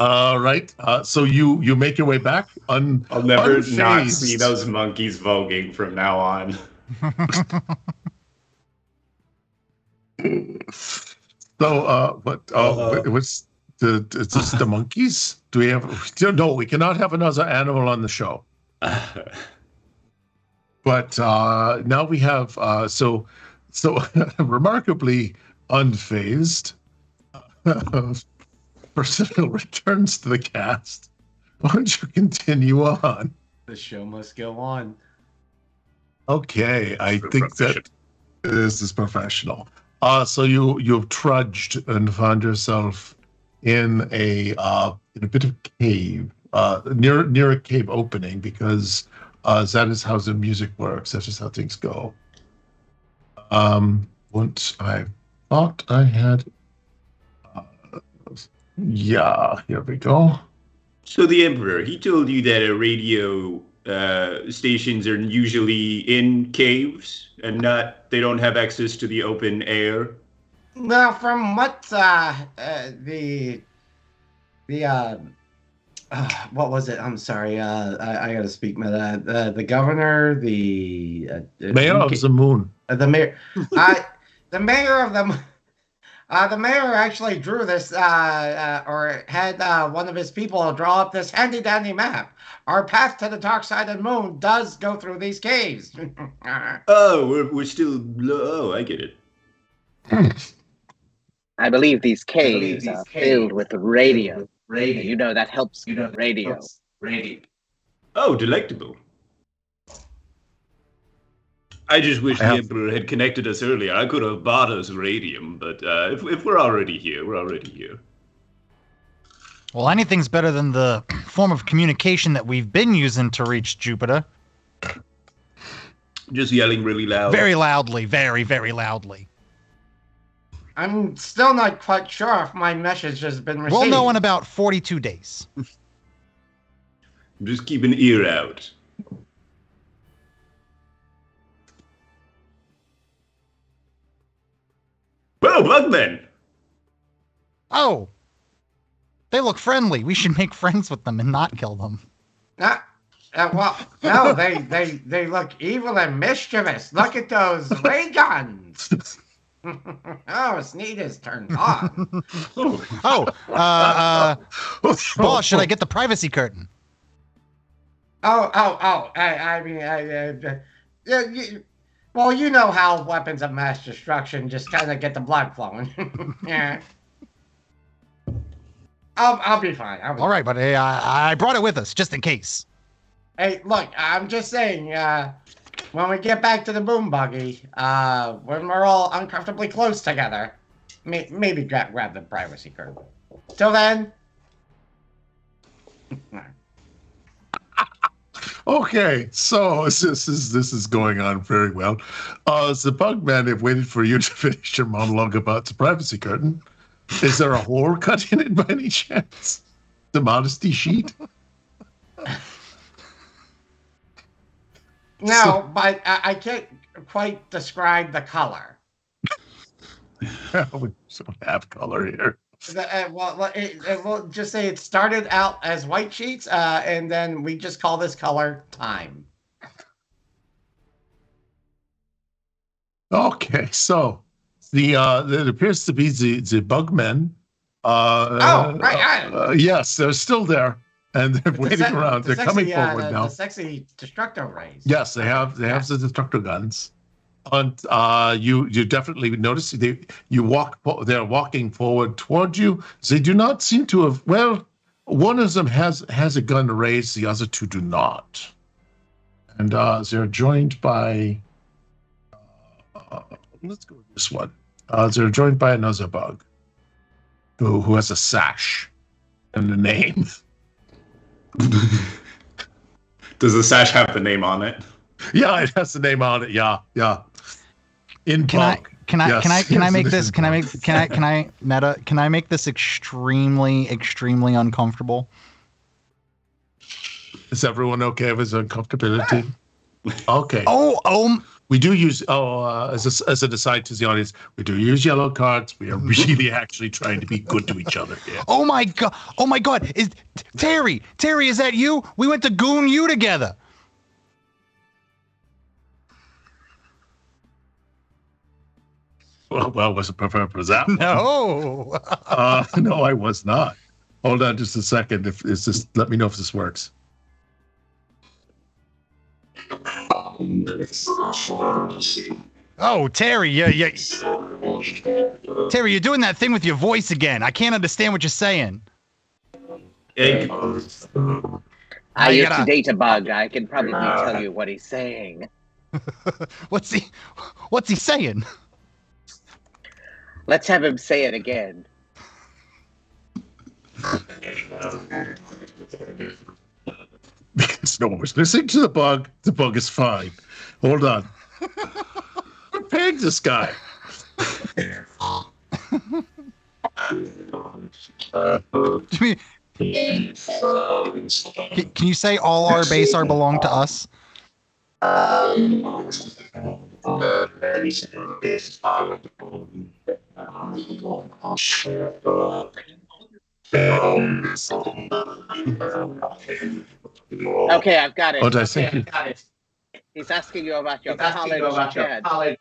Speaker 2: All right. So you make your way back.
Speaker 3: I'll never not
Speaker 2: unfazed.
Speaker 3: see those monkeys voguing from now on.
Speaker 2: So, what's is this the monkeys? Do we have? No, we cannot have another animal on the show. But now we have so remarkably unfazed. Percival returns to the cast. Why don't you continue on?
Speaker 5: The show must go on.
Speaker 2: Okay, I think that this is professional. So you've trudged and found yourself in a bit of cave, near a cave opening, because that is how the music works. That's just how things go. Once I thought I had, yeah, here we go.
Speaker 3: So the Emperor, he told you that radio stations are usually in caves and they don't have access to the open air.
Speaker 7: Now, from what what was it? I'm sorry. I gotta speak. The governor, the
Speaker 2: Mayor of the Moon.
Speaker 7: The mayor, the mayor of the mayor actually drew this, or had one of his people draw up this handy dandy map. Our path to the dark side of the moon does go through these caves.
Speaker 3: Oh, we're still. Oh, I get it.
Speaker 6: I believe these caves are filled with radio. You know, that helps radio.
Speaker 3: Oh, delectable. I just wish the Emperor had connected us earlier. I could have bought us radium, but if we're already here, we're already here.
Speaker 1: Well, anything's better than the form of communication that we've been using to reach Jupiter.
Speaker 3: Just yelling really loud.
Speaker 1: Very loudly, very, very loudly.
Speaker 7: I'm still not quite sure if my message has been received.
Speaker 1: We'll know in about 42 days.
Speaker 3: Just keep an ear out. Whoa, Bugman!
Speaker 1: Oh, they look friendly. We should make friends with them and not kill them.
Speaker 7: Well, no, they look evil and mischievous. Look at those ray guns. Oh, Sneed is turned on.
Speaker 1: Boss, should I get the privacy curtain?
Speaker 7: Well, you know how weapons of mass destruction just kind of get the blood flowing. Yeah. I'll be fine.
Speaker 1: All right, but I brought it with us just in case.
Speaker 7: Hey, look, I'm just saying, when we get back to the boom buggy, when we're all uncomfortably close together, maybe grab the privacy curtain. Till then.
Speaker 2: Okay, so this is going on very well. The Bugman have waited for you to finish your monologue about the privacy curtain. Is there a hole cut in it by any chance? The modesty sheet?
Speaker 7: No, but I can't quite describe the color.
Speaker 2: We don't have color here.
Speaker 7: We'll just say it started out as white sheets, and then we just call this color time.
Speaker 2: Okay, so it appears to be the Bugmen.
Speaker 7: Right.
Speaker 2: Yes, they're still there, and they're waiting around. They're coming forward now.
Speaker 7: The sexy destructo rays.
Speaker 2: Yes, they have the destructor guns. And you definitely notice they're walking forward toward you. They do not seem to have. Well, one of them has a gun raised. The other two do not. And they're joined by. Let's go with this one. They're joined by another bug, who has a sash and a name.
Speaker 3: Does the sash have the name on it?
Speaker 2: Yeah, it has the name on it. Yeah. Can
Speaker 1: I make this extremely uncomfortable?
Speaker 2: Is everyone okay with uncomfortability? Okay.
Speaker 1: Oh,
Speaker 2: we do use as an aside to the audience, we do use yellow cards. We are really actually trying to be good to each other here.
Speaker 1: Oh my god! Is Terry? Is that you? We went to Goon U together.
Speaker 2: Well, was it preferred for that?
Speaker 1: No.
Speaker 2: No, I was not. Hold on just a second. Let me know if this works.
Speaker 1: Oh, Terry, yeah. Terry, you're doing that thing with your voice again. I can't understand what you're saying.
Speaker 6: I used to date a bug. I can probably tell you what he's saying.
Speaker 1: What's he saying?
Speaker 6: Let's have him say it again.
Speaker 2: Because no one was listening to the bug is fine. Hold on. We're paying this guy.
Speaker 1: Can you say all our base are belong to us?
Speaker 6: Okay, I've got it.
Speaker 2: What I think
Speaker 6: He's asking you about your college chant. How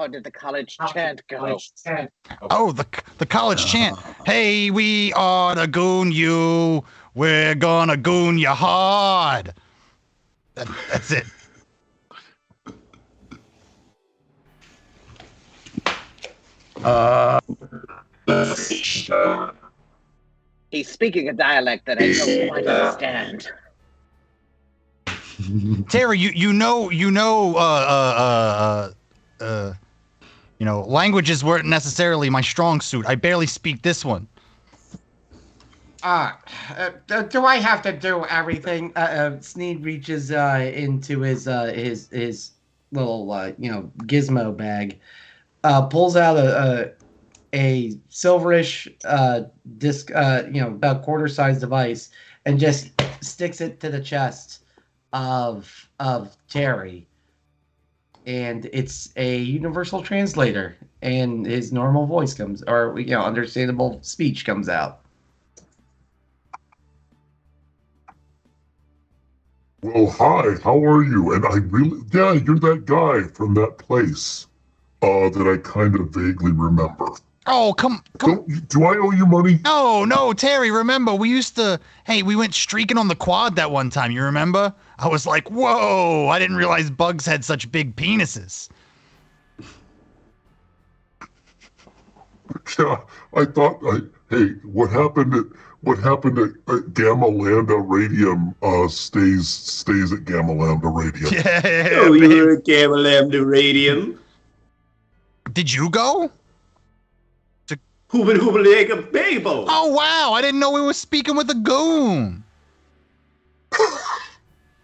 Speaker 6: did the college chant go?
Speaker 1: Oh, the college chant. Hey, we are the Goon U. We're gonna goon you hard. That's it.
Speaker 6: He's speaking a dialect that I don't quite understand.
Speaker 1: Terry, languages weren't necessarily my strong suit. I barely speak this one.
Speaker 7: Do I have to do everything? Sneed reaches into his
Speaker 5: little gizmo bag, pulls out a silverish disc, about quarter-sized device, and just sticks it to the chest of Terry. And it's a universal translator, and his normal voice comes, or understandable speech comes out.
Speaker 8: Well, hi, how are you? And yeah, you're that guy from that place that I kind of vaguely remember.
Speaker 1: Oh, come.
Speaker 8: Do I owe you money?
Speaker 1: No, Terry, remember, we went streaking on the quad that one time, you remember? I was like, whoa, I didn't realize bugs had such big penises.
Speaker 8: Yeah, I thought, hey, what happened at Gamma Lambda Radium stays at Gamma Lambda Radium.
Speaker 1: Yeah,
Speaker 3: Oh, you were at Gamma Lambda Radium.
Speaker 1: Did you go?
Speaker 3: Hoobity Babel.
Speaker 1: Oh, wow, I didn't know we were speaking with a goon.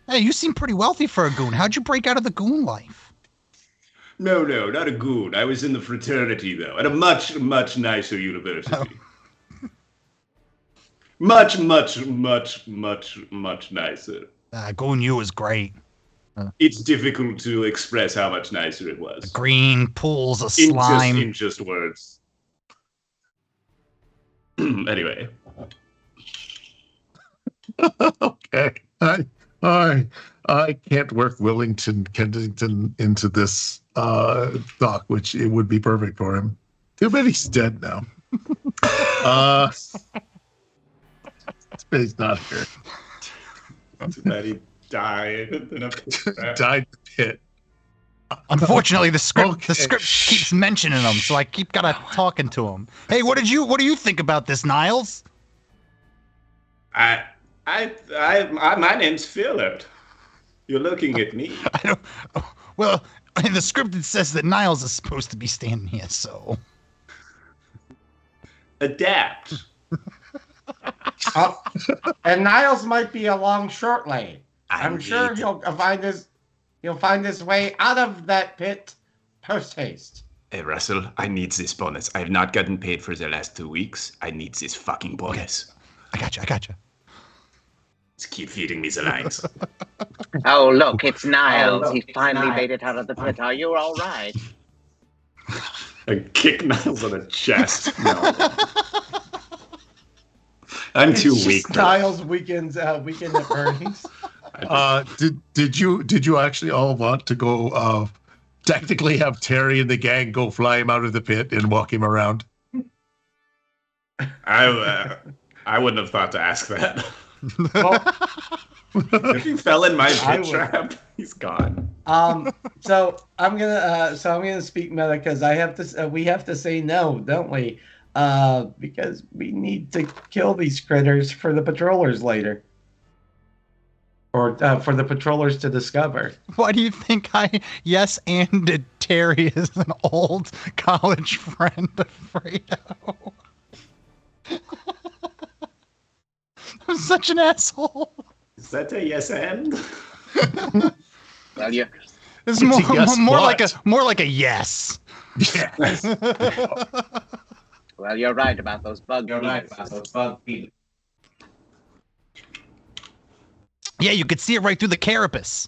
Speaker 1: Hey, you seem pretty wealthy for a goon. How'd you break out of the goon life?
Speaker 3: No, not a goon. I was in the fraternity, though, at a much, much nicer university. Oh. Much nicer.
Speaker 1: Goon U is great.
Speaker 3: It's difficult to express how much nicer it was.
Speaker 1: Green pools of slime.
Speaker 3: In just words. Anyway.
Speaker 2: Okay. I can't work Willington Kensington into this doc, which it would be perfect for him. Too bad he's dead now. He's not here.
Speaker 3: Too bad he died in a pit.
Speaker 2: Died in the pit.
Speaker 1: Unfortunately, the script keeps mentioning him, so I keep talking to him. Hey, what do you think about this, Niles?
Speaker 3: My name's Philip. You're looking at me.
Speaker 1: Well, in the script it says that Niles is supposed to be standing here, so
Speaker 3: adapt.
Speaker 7: And Niles might be along shortly. I'm sure he'll find his way out of that pit post haste.
Speaker 3: Hey, Russell, I need this bonus. I have not gotten paid for the last 2 weeks. I need this fucking bonus.
Speaker 1: Okay. I got you.
Speaker 3: Just keep feeding me the lines.
Speaker 6: Oh, look, it's Niles. He finally made it out of the pit. Are you all right?
Speaker 3: I kick Niles on the chest. No. I'm too weak.
Speaker 5: Niles weekend at Bernie's.
Speaker 2: Did you actually all want to go technically have Terry and the gang go fly him out of the pit and walk him around?
Speaker 3: I wouldn't have thought to ask that. If he fell in my pit trap, he's gone.
Speaker 5: So I'm gonna speak meta because we have to say no, don't we? Because we need to kill these critters for the patrollers later. Or for the patrollers to discover.
Speaker 1: Why do you think I yes-anded Terry as an old college friend of Fredo? I'm such an asshole.
Speaker 3: Is that a yes and?
Speaker 6: Well, yeah.
Speaker 1: It's more like a yes.
Speaker 2: Yes.
Speaker 6: Well, you're right about those bug people.
Speaker 1: Yeah, you could see it right through the carapace.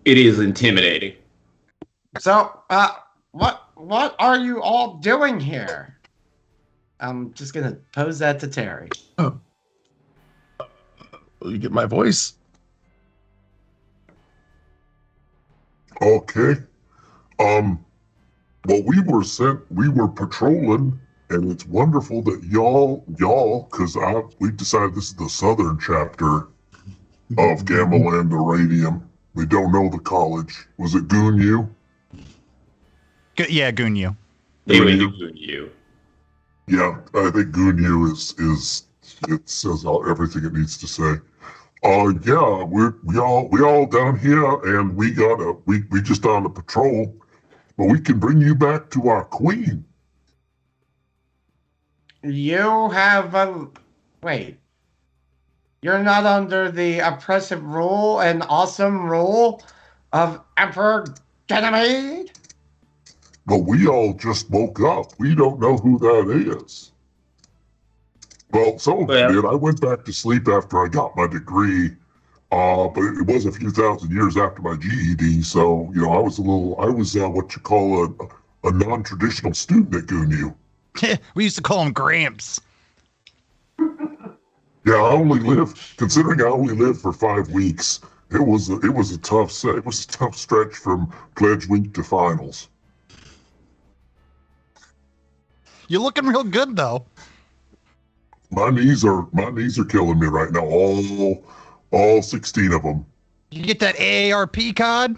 Speaker 3: It is intimidating.
Speaker 7: So, what are you all doing here?
Speaker 5: I'm just gonna pose that to Terry.
Speaker 2: Oh. You get my voice?
Speaker 8: Okay. Well, we were patrolling, and it's wonderful that y'all, because we decided this is the southern chapter of Gamma Lambda Radium. We don't know the college. Was it Goon U?
Speaker 1: Yeah, Goon U.
Speaker 3: Goon U.
Speaker 8: Yeah, I think Goon U is it says everything it needs to say. Yeah, we all down here, and we just on a patrol, but we can bring you back to our queen.
Speaker 7: You have wait. You're not under the oppressive rule and awesome rule of Emperor Ganymede?
Speaker 8: But we all just woke up. We don't know who that is. Well, some of us did. I went back to sleep after I got my degree, but it was a few thousand years after my GED. So, I was what you call a non-traditional student at GUNU.
Speaker 1: We used to call him Gramps.
Speaker 8: Yeah, considering I only lived for 5 weeks, it was a tough stretch from pledge week to finals.
Speaker 1: You're looking real good though.
Speaker 8: My knees are killing me right now. All 16 of them.
Speaker 1: You get that AARP card?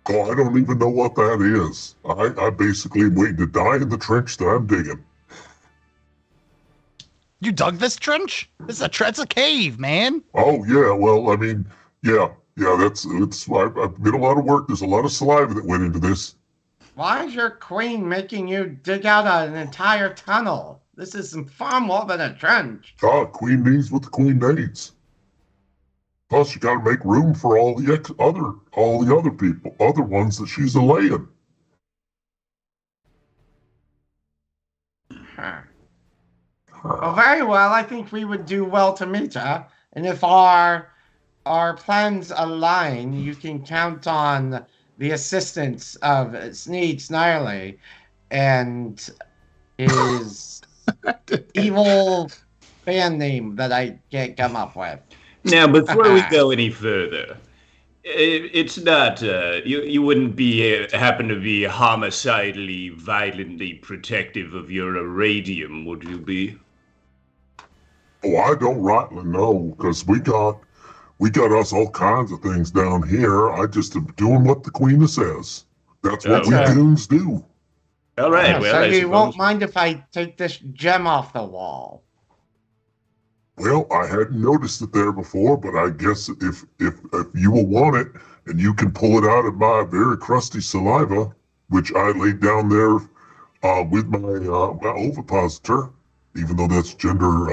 Speaker 8: Oh, I don't even know what that is. I basically am waiting to die in the trench that I'm digging.
Speaker 1: You dug this trench? It's a cave, man.
Speaker 8: Oh yeah, well, I mean, yeah. I've did a lot of work. There's a lot of saliva that went into this.
Speaker 7: Why is your queen making you dig out an entire tunnel? This is far more than a trench.
Speaker 8: Queen needs what the queen needs. Plus, you got to make room for all the other people, other ones that she's allaying.
Speaker 7: Huh. Well, very well. I think we would do well to meet her, and if our plans align, you can count on the assistance of Sneed Snarly and his evil band name that I can't come up with.
Speaker 3: Now, before we go any further, it's not, you wouldn't happen to be homicidally, violently protective of your iridium, would you be?
Speaker 8: Oh, I don't rightly know, because we got us all kinds of things down here. I just am doing what the queen says. That's what we goons do.
Speaker 3: All right, well,
Speaker 7: so you won't mind if I take this gem off the wall?
Speaker 8: Well, I hadn't noticed it there before, but I guess if you will want it, and you can pull it out of my very crusty saliva, which I laid down there with my ovipositor, even though that's gender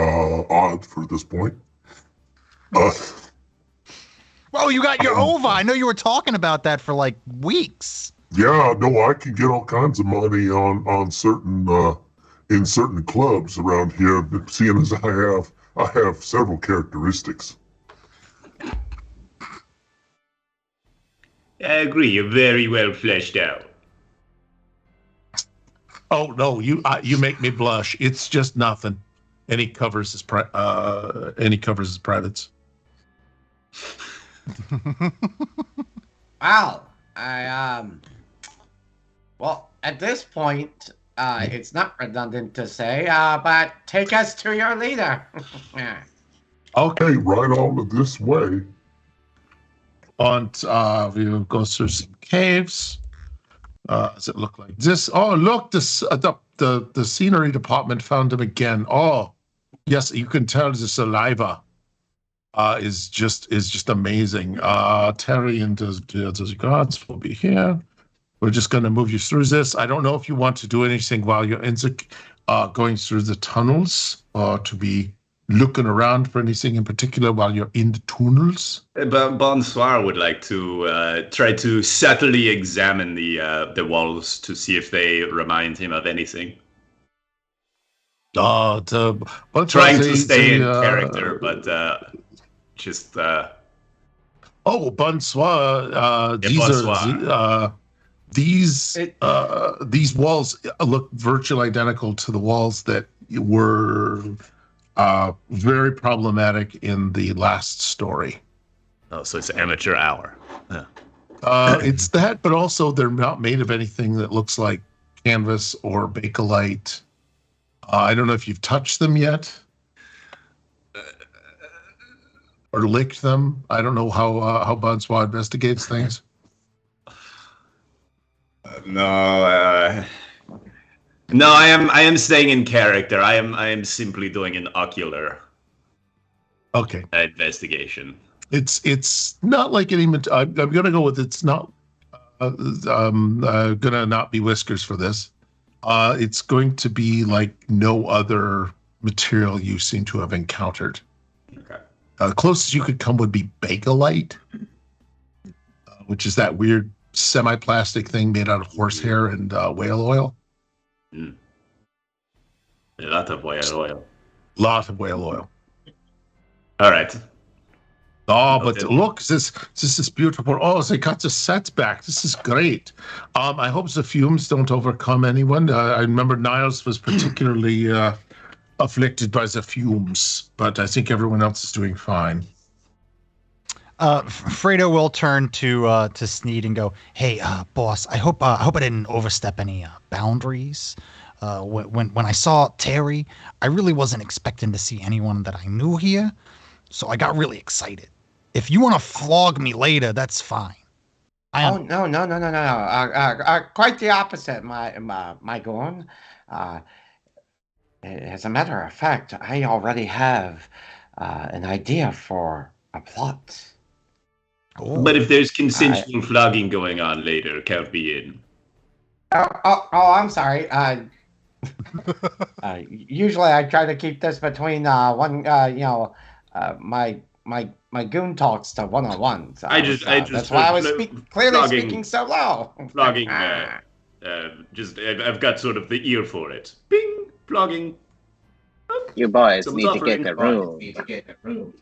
Speaker 8: odd for this point.
Speaker 1: Oh, you got your ova. I know you were talking about that for like weeks.
Speaker 8: Yeah, no, I can get all kinds of money on certain in certain clubs around here, seeing as I have several characteristics.
Speaker 3: I agree. You're very well fleshed out.
Speaker 2: Oh no, you make me blush. It's just nothing. And he covers his privates.
Speaker 7: Wow. Well, at this point, it's not redundant to say, but take us to your leader.
Speaker 8: Okay, right on this way.
Speaker 2: And we go through some caves. Does it look like this? Oh, look, the scenery department found him again. Oh, yes, you can tell the saliva is just amazing. Terry and the guards will be here. We're just going to move you through this. I don't know if you want to do anything while you're going through the tunnels, or to be looking around for anything in particular while you're in the tunnels.
Speaker 3: But Bonsoir would like to try to subtly examine the walls to see if they remind him of anything.
Speaker 2: Trying
Speaker 3: to stay in character, but just.
Speaker 2: Oh, Bonsoir. These walls look virtually identical to the walls that were very problematic in the last story.
Speaker 3: Oh, so it's amateur hour. Yeah.
Speaker 2: It's that, but also they're not made of anything that looks like canvas or bakelite. I don't know if you've touched them yet. Or licked them. I don't know how Bonsoir investigates things.
Speaker 3: No, I am staying in character. I am simply doing an ocular investigation.
Speaker 2: It's not like any. I'm gonna go with it's not. Gonna not be whiskers for this. It's going to be like no other material you seem to have encountered.
Speaker 3: Okay.
Speaker 2: Closest you could come would be Bakelite, which is that weird semi-plastic thing made out of horsehair and whale oil.
Speaker 3: Mm. A lot of whale oil.
Speaker 2: Lot of whale oil.
Speaker 3: All right.
Speaker 2: Oh, but look, this is beautiful. Oh, they got the sets back. This is great. I hope the fumes don't overcome anyone. I remember Niles was particularly afflicted by the fumes, but I think everyone else is doing fine.
Speaker 1: Fredo will turn to Sneed and go, "Hey, boss, I hope I didn't overstep any boundaries. When I saw Terry, I really wasn't expecting to see anyone that I knew here, so I got really excited. If you want to flog me later, that's fine."
Speaker 7: No. Quite the opposite, my Gorn. As a matter of fact, I already have an idea for a plot.
Speaker 1: Oh.
Speaker 3: But if there's consensual flogging going on later, count me in.
Speaker 7: I'm sorry. Usually I try to keep this between my goon talks to one-on-one. So that's why I was clearly speaking so low.
Speaker 3: Flogging. I've got sort of the ear for it. Bing, flogging.
Speaker 6: You boys
Speaker 3: Someone's
Speaker 6: need to get
Speaker 3: offering.
Speaker 6: the room.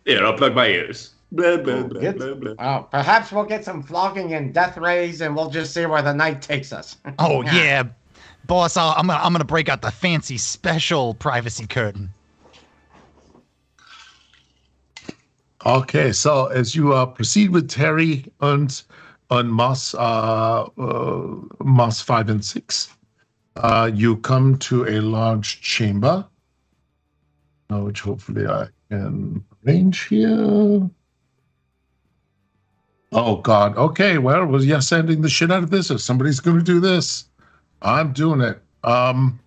Speaker 3: Here, I'll plug my ears. Blah, blah, blah,
Speaker 7: Good.
Speaker 3: blah, blah.
Speaker 7: Well, perhaps we'll get some flogging and death rays, and we'll just see where the night takes us.
Speaker 1: Oh yeah, boss, I'm gonna break out the fancy special privacy curtain.
Speaker 2: Okay, so as you proceed with Terry on Moss 5 and 6, you come to a large chamber, which hopefully I can arrange here. Oh God. Okay, well, yes, ending the shit out of this. If somebody's going to do this, I'm doing it. I'm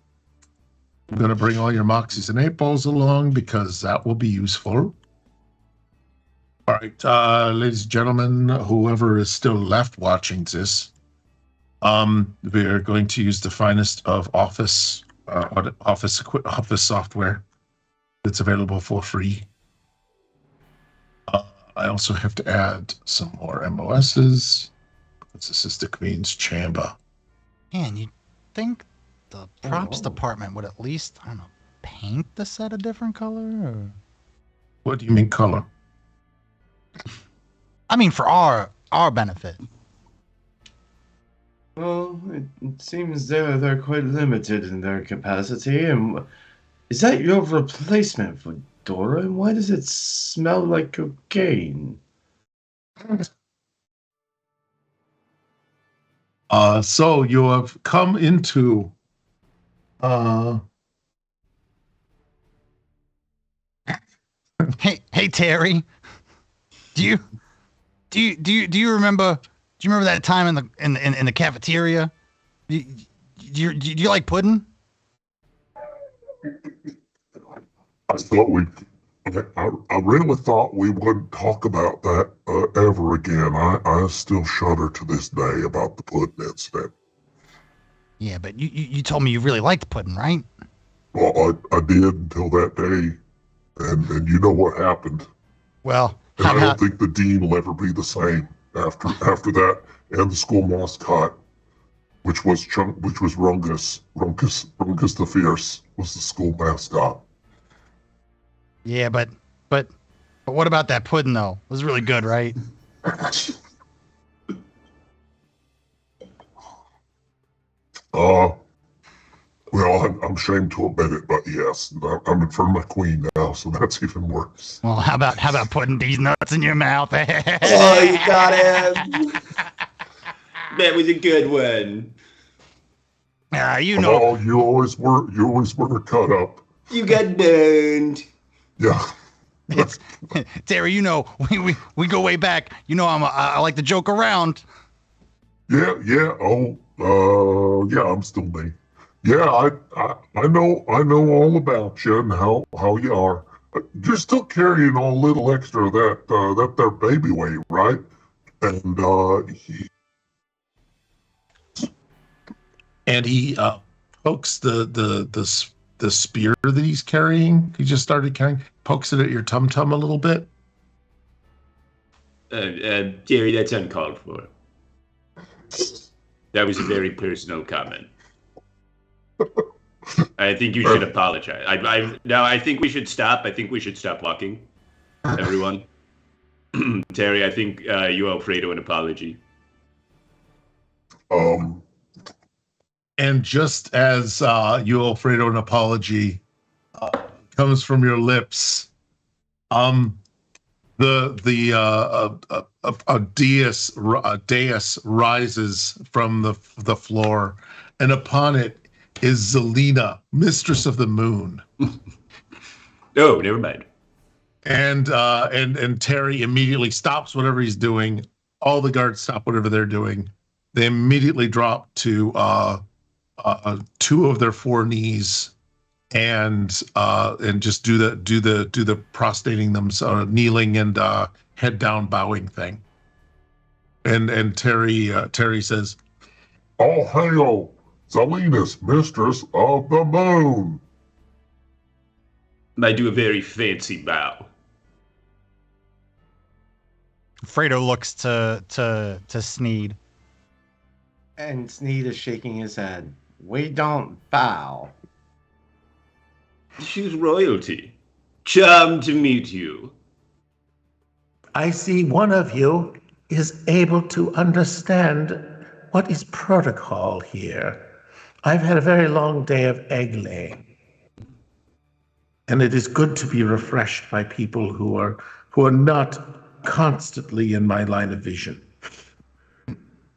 Speaker 2: going to bring all your Moxies and 8-balls along because that will be useful. All right, ladies and gentlemen, whoever is still left watching this, we are going to use the finest of office software that's available for free. I also have to add some more MOSs because this is the Queen's Chamber.
Speaker 1: Man, you'd think the props department would at least, I don't know, paint the set a different color? Or...
Speaker 2: What do you mean color?
Speaker 1: I mean for our benefit.
Speaker 5: Well, it seems they're quite limited in their capacity. And is that your replacement for Dora? And why does it smell like cocaine?
Speaker 2: So you have come into
Speaker 1: Hey Terry. Do you remember that time in the cafeteria? Do you like pudding?
Speaker 8: I really thought we wouldn't talk about that ever again. I still shudder to this day about the pudding incident.
Speaker 1: Yeah, but you told me you really liked pudding, right?
Speaker 8: Well, I did until that day, and you know what happened.
Speaker 1: Well,
Speaker 8: and I don't think the dean will ever be the same after that, and the school mascot, which was Rungus the Fierce, was the school mascot.
Speaker 1: Yeah, but what about that pudding though? It was really good, right?
Speaker 8: Well, I'm ashamed to admit it, but yes, I'm in front of my queen now, so that's even worse.
Speaker 1: Well, how about putting these nuts in your mouth?
Speaker 3: Oh, you got him. That was a good one.
Speaker 1: You know.
Speaker 8: Oh, you always were cut up.
Speaker 3: You got burned.
Speaker 8: Yeah.
Speaker 1: It's Terry. You know, we go way back. You know, I like to joke around.
Speaker 8: Yeah. Yeah, I'm still me. Yeah, I know all about you and how you are. You're still carrying a little extra of that there baby weight, right? And
Speaker 2: he pokes the the spear that he's carrying. He just started carrying, pokes it at your tum-tum a little bit.
Speaker 3: Jerry, that's uncalled for. That was a very personal comment. I think you should apologize. I think we should stop. I think we should stop walking. Everyone. Terry, I think you owe Fredo an apology.
Speaker 2: And just as you owe Fredo an apology comes from your lips, a dais rises from the floor, and upon it is Zelina, mistress of the moon.
Speaker 3: Oh, never mind.
Speaker 2: And Terry immediately stops whatever he's doing. All the guards stop whatever they're doing. They immediately drop to 2 of their 4 knees and just do the prostrating themselves, kneeling and head down bowing thing. And Terry says,
Speaker 8: All hail, Zelina's mistress of the moon.
Speaker 3: I do a very fancy bow.
Speaker 1: Fredo looks to Sneed.
Speaker 7: And Sneed is shaking his head. We don't bow.
Speaker 3: She's royalty. Charmed to meet you.
Speaker 9: I see one of you is able to understand what is protocol here. I've had a very long day of egg laying. And it is good to be refreshed by people who are not constantly in my line of vision.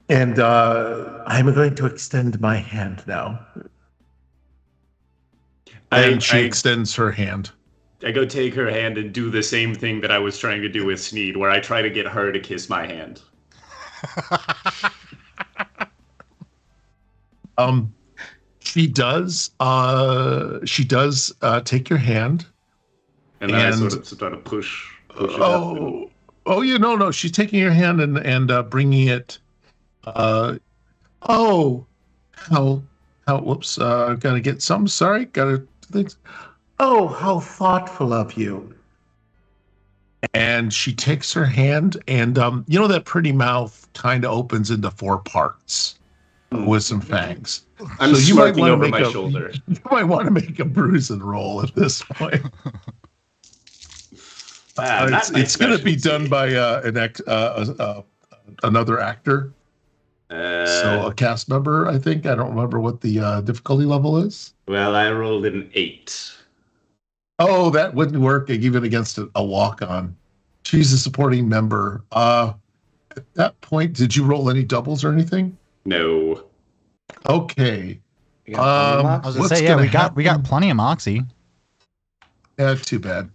Speaker 9: And I'm going to extend my hand now.
Speaker 2: And she extends her hand.
Speaker 3: I go take her hand and do the same thing that I was trying to do with Sneed, where I try to get her to kiss my hand.
Speaker 2: She does take your hand.
Speaker 3: And then I sort of push it up.
Speaker 2: No. She's taking your hand and bringing it. Whoops. Gotta get some. Sorry. Gotta things.
Speaker 9: Oh, how thoughtful of you.
Speaker 2: And she takes her hand and, that pretty mouth kind of opens into 4 parts with some fangs.
Speaker 3: I'm smirking over my shoulder.
Speaker 2: You might want to make a bruise and roll at this point. It's going to be done by another actor. So a cast member, I think. I don't remember what the difficulty level is.
Speaker 3: Well, I rolled an 8.
Speaker 2: Oh, that wouldn't work even against a walk-on. She's a supporting member. At that point, did you roll any doubles or anything?
Speaker 3: No.
Speaker 2: Okay.
Speaker 1: I was gonna say, we got plenty of moxie.
Speaker 2: Yeah, too bad.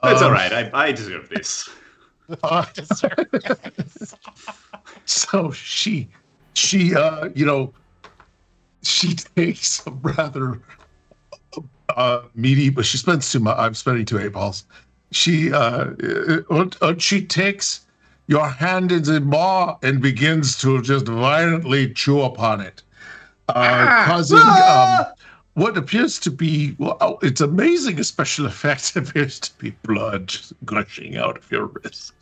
Speaker 3: That's all right. I deserve this.
Speaker 2: So she takes a rather meaty, but she spends too much. I'm spending 2 8 balls. She takes your hand in the maw and begins to just violently chew upon it, causing what appears to be, it's amazing, a special effect appears to be blood gushing out of your wrist.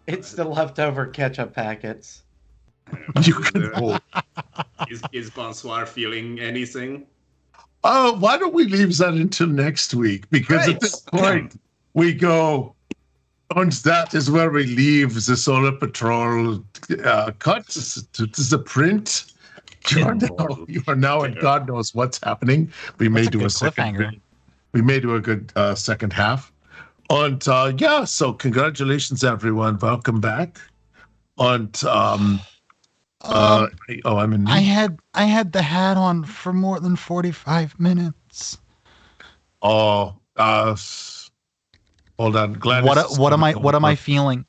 Speaker 7: It's the leftover ketchup packets.
Speaker 2: You can hold.
Speaker 3: Is Bonsoir feeling anything?
Speaker 2: Oh, why don't we leave that until next week? Because at this point, we go, and that is where we leave the Solar Patrol cut to the print. You are now, and God knows what's happening. We may do a second. We may do a good second half. And so congratulations, everyone. Welcome back. And I'm in.
Speaker 1: I had the hat on for more than 45 minutes.
Speaker 2: Oh, hold on.
Speaker 1: What am I feeling?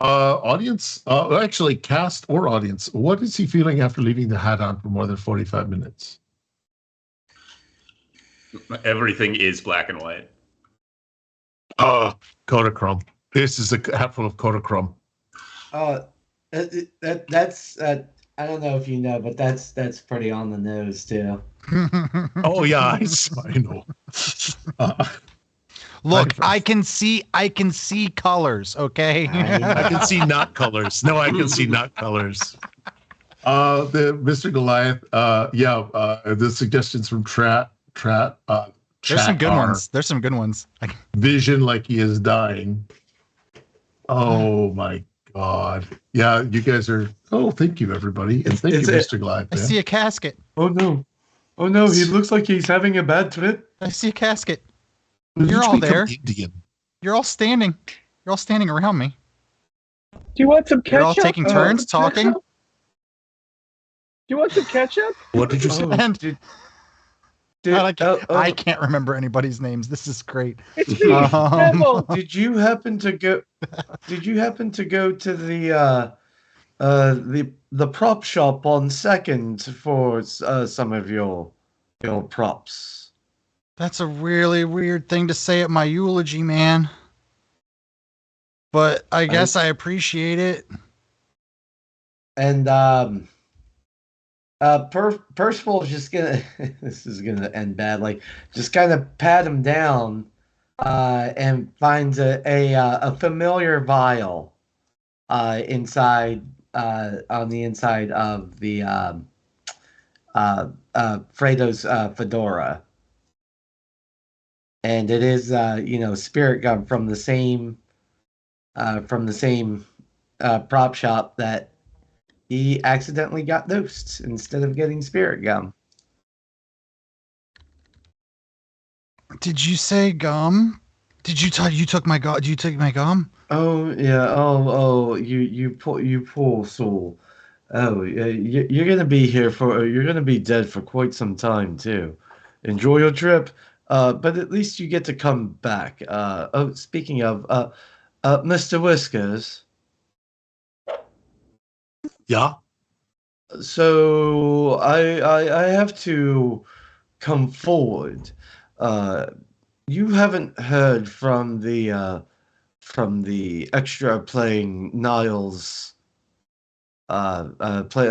Speaker 2: Audience, actually, cast or audience. What is he feeling after leaving the hat on for more than 45 minutes?
Speaker 3: Everything is black and white.
Speaker 2: Kodachrome. This is a hat full of Kodachrome.
Speaker 7: That's
Speaker 5: I don't know if you know, but that's pretty on the nose too.
Speaker 2: Oh yeah, I know.
Speaker 1: Look, I can see colors, okay?
Speaker 2: I can see nut colors. No, I can see nut colors. The Mr. Goliath. The suggestions from Trat.
Speaker 1: There's some good
Speaker 2: are
Speaker 1: ones. There's some good ones.
Speaker 2: Vision like he is dying. Oh my God. Yeah, you guys are. Oh, thank you, everybody, and thank you, Mr. Goliath.
Speaker 1: I see a casket.
Speaker 5: Oh no. Oh no, he looks like he's having a bad trip.
Speaker 1: I see a casket.
Speaker 2: When
Speaker 1: You're
Speaker 2: did you
Speaker 1: all
Speaker 2: become
Speaker 1: there.
Speaker 2: Indian?
Speaker 1: You're all standing. You're all standing around me.
Speaker 4: Do you want some ketchup?
Speaker 1: You're all taking turns talking.
Speaker 4: Do you want some ketchup?
Speaker 2: What did you say?
Speaker 1: I can't remember anybody's names. This is great.
Speaker 4: It's me, Neville.
Speaker 5: Did you happen to go? Did you happen to go to the prop shop on Second for some of your props?
Speaker 1: That's a really weird thing to say at my eulogy, man. But I guess I appreciate it.
Speaker 5: And Percival's just gonna. This is gonna end badly. Just kind of pat him down, and finds a familiar vial, inside, on the inside of the Fredo's fedora, and it is spirit gum from the same prop shop that he accidentally got dosed instead of getting spirit gum.
Speaker 1: Did you say gum? Did you took my gum? Did you take my gum?
Speaker 5: Oh yeah. Oh, you poor soul. Oh yeah. You're gonna be here you're gonna be dead for quite some time too. Enjoy your trip. But at least you get to come back. Speaking of, Mr. Whiskers.
Speaker 2: Yeah.
Speaker 5: So I have to come forward. You haven't heard from the extra playing Niles,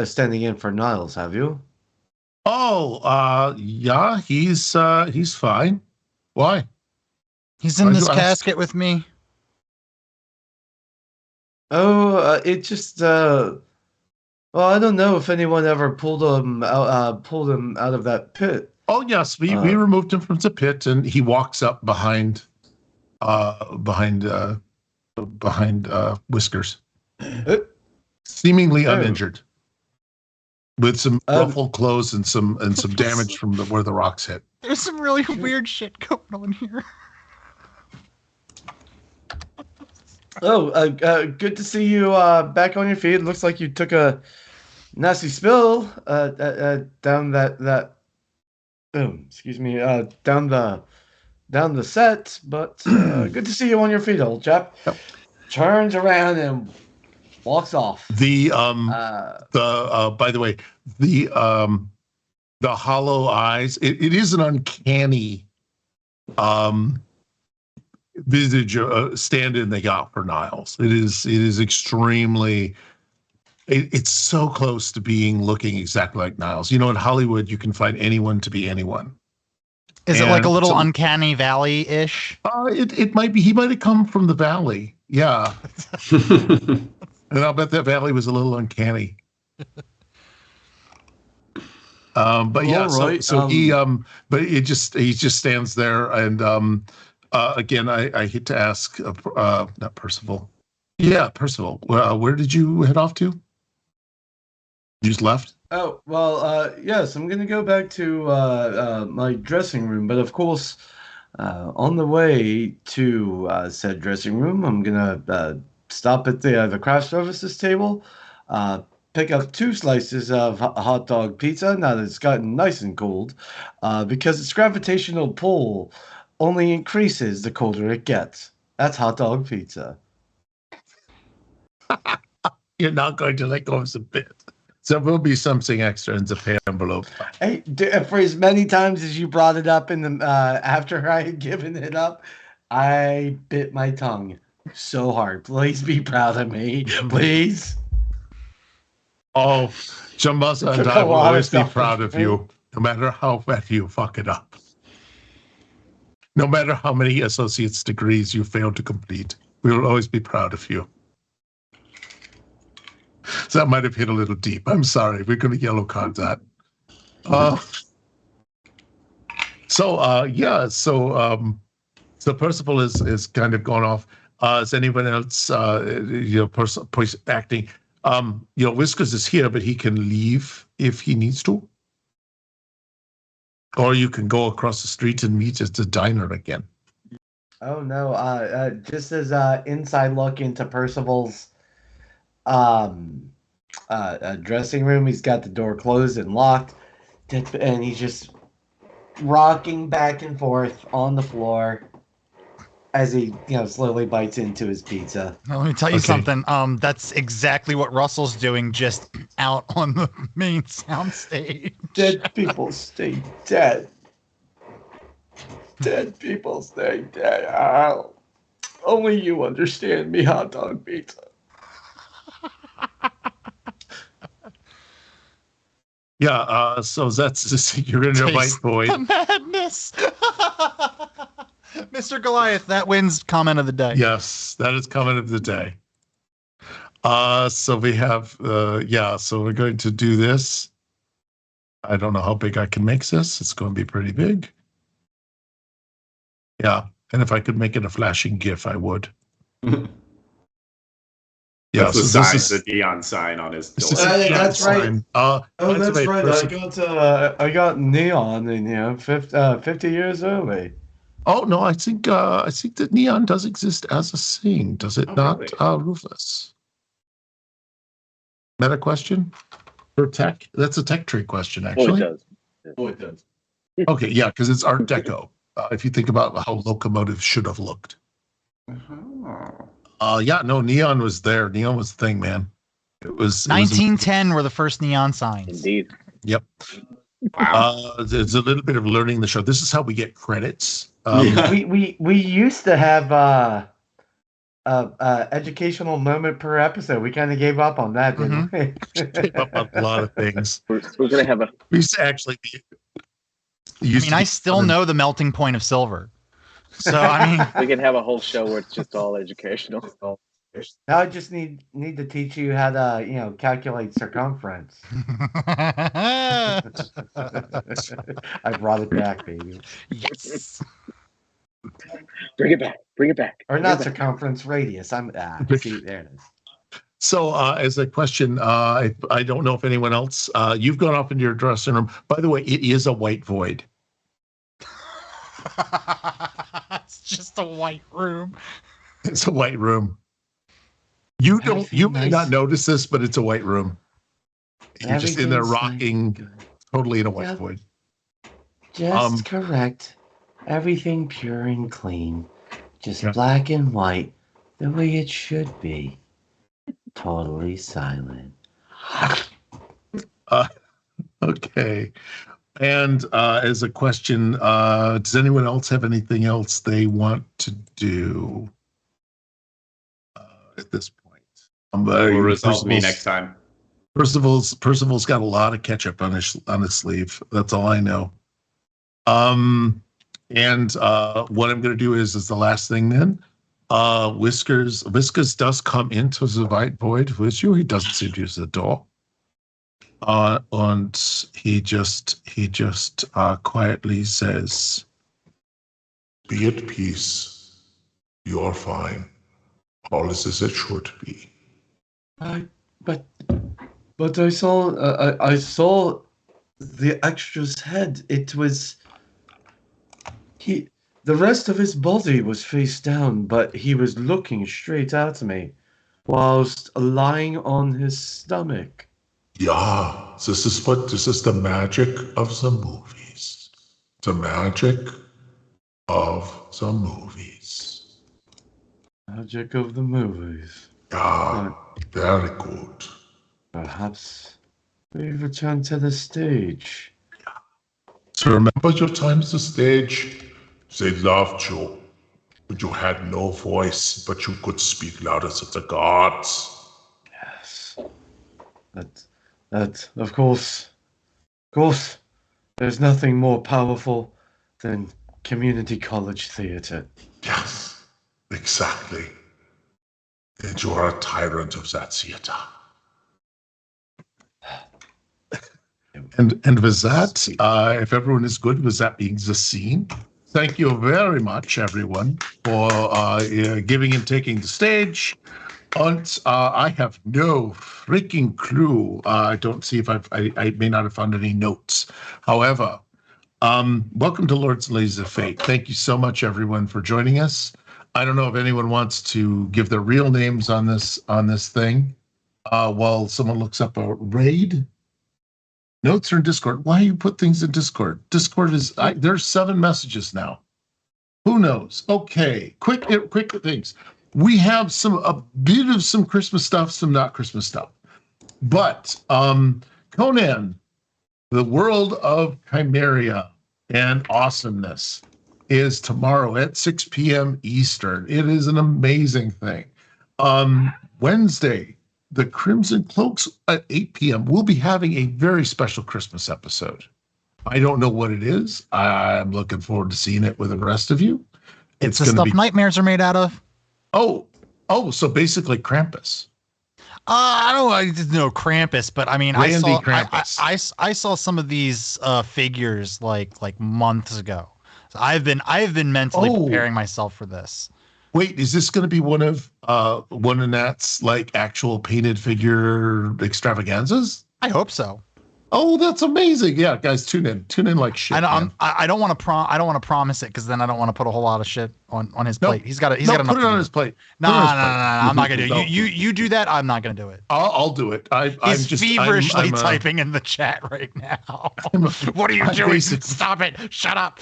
Speaker 5: standing in for Niles, have you?
Speaker 2: Oh, yeah, he's fine. Why?
Speaker 1: He's in this casket with me.
Speaker 5: Oh, it just well, I don't know if anyone ever pulled him out of that pit.
Speaker 2: Oh yes, we removed him from the pit, and he walks up behind Whiskers, seemingly uninjured, with some ruffled clothes and some damage from where the rocks hit.
Speaker 1: There's some really weird shit going on here.
Speaker 5: Oh, good to see you back on your feet. It looks like you took a nasty spill down that excuse me, down the set, but good to see you on your feet, old chap.
Speaker 2: Yep.
Speaker 5: Turns around and walks off.
Speaker 2: By the way, the hollow eyes, it is an uncanny visage stand-in they got for Niles. It is extremely. It's so close to looking exactly like Niles. You know, in Hollywood, you can find anyone to be anyone.
Speaker 1: Is it like a little uncanny valley-ish?
Speaker 2: It might be. He might have come from the valley. Yeah. And I'll bet that valley was a little uncanny. But yeah, right. so he but he just stands there, and again, I hate to ask, not Percival. Yeah, Percival. Where did you head off to? You just left?
Speaker 5: Oh, well, yes, I'm going to go back to my dressing room. But of course, on the way to said dressing room, I'm going to stop at the craft services table, pick up 2 slices of hot dog pizza, now that it's gotten nice and cold, because its gravitational pull only increases the colder it gets. That's hot dog pizza.
Speaker 2: You're not going to let go of the bit. So there will be something extra in the envelope.
Speaker 5: Hey, for as many times as you brought it up in the after I had given it up, I bit my tongue so hard. Please be proud of me, please.
Speaker 2: Oh, Jambasa and
Speaker 5: Took
Speaker 2: I
Speaker 5: a
Speaker 2: will
Speaker 5: lot of
Speaker 2: always be proud of
Speaker 5: self-restraint.
Speaker 2: you, no matter how bad you fuck it up. No matter how many associate's degrees you fail to complete, we will always be proud of you. So that might have hit a little deep. I'm sorry. We're going to yellow card that. So Percival is kind of gone off. Is anyone else, acting? Whiskers is here, but he can leave if he needs to. Or you can go across the street and meet at the diner again.
Speaker 5: Oh no! Just as inside look into Percival's dressing room, he's got the door closed and locked, and he's just rocking back and forth on the floor as he, slowly bites into his pizza.
Speaker 1: Now, let me tell you something. That's exactly what Russell's doing, just out on the main soundstage.
Speaker 5: Dead people stay dead. Dead people stay dead. Oh, only you understand me, hot dog pizza.
Speaker 2: Yeah, so that's just, you're in your white void.
Speaker 1: The madness. Mr. Goliath, that wins comment of the day.
Speaker 2: Yes, that is comment of the day. So we have, so we're going to do this. I don't know how big I can make this. It's going to be pretty big. Yeah, and if I could make it a flashing GIF, I would.
Speaker 3: Yeah, that's the neon sign on his door.
Speaker 5: That's right.
Speaker 2: That's
Speaker 5: right. I got neon in 50 years early.
Speaker 2: Oh no, I think that neon does exist as a thing, does it not, really? Rufus? Meta question for tech? That's a tech tree question, actually.
Speaker 4: It does.
Speaker 2: Okay, yeah, because it's Art Deco. If you think about how locomotives should have looked. Neon was there. Neon was the thing, man. It was
Speaker 1: 1910 were the first neon signs.
Speaker 4: Indeed.
Speaker 2: Yep. Wow. There's a little bit of learning the show. This is how we get credits.
Speaker 5: We used to have educational moment per episode. We kind of gave up on that, didn't we?
Speaker 2: Gave up on a lot of things.
Speaker 4: We're gonna have
Speaker 2: We used to actually be.
Speaker 1: I still know the melting point of silver. So
Speaker 4: we can have a whole show where it's just all educational.
Speaker 5: Now I just need to teach you how to calculate circumference. I brought it back, baby.
Speaker 1: Yes.
Speaker 4: Bring it back.
Speaker 5: Or not circumference, radius. See, there it is.
Speaker 2: So as a question, I don't know if anyone else, you've gone off into your dressing room. By the way, it is a white void.
Speaker 1: It's just a white room.
Speaker 2: It's a white room. You may not notice this, but it's a white room. You're just in there rocking, totally in a white void.
Speaker 5: Just correct. Everything pure and clean. Just black and white, the way it should be. Totally silent.
Speaker 2: Okay. And as a question, does anyone else have anything else they want to do at this point?
Speaker 3: Will resolve me next time.
Speaker 2: Percival's got a lot of ketchup on his sleeve. That's all I know. And what I'm going to do is the last thing then. Whiskers does come into the white void with you. He doesn't seem to use the door. And he just quietly says,
Speaker 8: "Be at peace. You're fine. All is as it should be."
Speaker 5: But I saw the extra's head. It was the rest of his body was face down, but he was looking straight at me whilst lying on his stomach.
Speaker 8: Yeah, this is the magic of the movies. The magic of the movies.
Speaker 5: Magic of the movies.
Speaker 8: Yeah, very good.
Speaker 5: Perhaps we return to the stage.
Speaker 8: So remember your time on the stage? They loved you. But you had no voice, but you could speak louder than the gods.
Speaker 5: Yes. That, of course, there's nothing more powerful than community college theater.
Speaker 8: Yes, exactly. And you are a tyrant of that theater. And with that, if everyone is good with that being the scene, thank you very much, everyone, for giving and taking the stage. And I have no freaking clue. I don't see if I may not have found any notes. However, welcome to Lords and Ladies of Fate. Thank you so much, everyone, for joining us. I don't know if anyone wants to give their real names on this thing while someone looks up a raid. Notes are in Discord. Why you put things in Discord? Discord is there's 7 messages now. Who knows? Okay, quick things. We have a bit of some Christmas stuff, some not Christmas stuff. But Conan, the world of Chimeria and awesomeness, is tomorrow at 6 p.m. Eastern. It is an amazing thing. Wednesday, the Crimson Cloaks at 8 p.m. We'll be having a very special Christmas episode. I don't know what it is. I'm looking forward to seeing it with the rest of you.
Speaker 1: It's the stuff nightmares are made out of.
Speaker 8: Oh, so basically Krampus.
Speaker 1: I don't know Krampus, but I mean,
Speaker 8: Krampus.
Speaker 1: I saw some of these figures like months ago. So I've been mentally preparing myself for this.
Speaker 8: Wait, is this going to be one of Nat's like actual painted figure extravaganzas?
Speaker 1: I hope so.
Speaker 8: Oh, that's amazing! Yeah, guys, tune in like shit.
Speaker 1: I don't want to promise it because then I don't want to put a whole lot of shit on his plate. He's got enough.
Speaker 8: Put it on his plate.
Speaker 1: No, I'm not gonna do it. You do that. I'm not gonna do it.
Speaker 8: I'll do it. I'm just
Speaker 1: feverishly typing in the chat right now. What are you doing? Stop it! Shut up.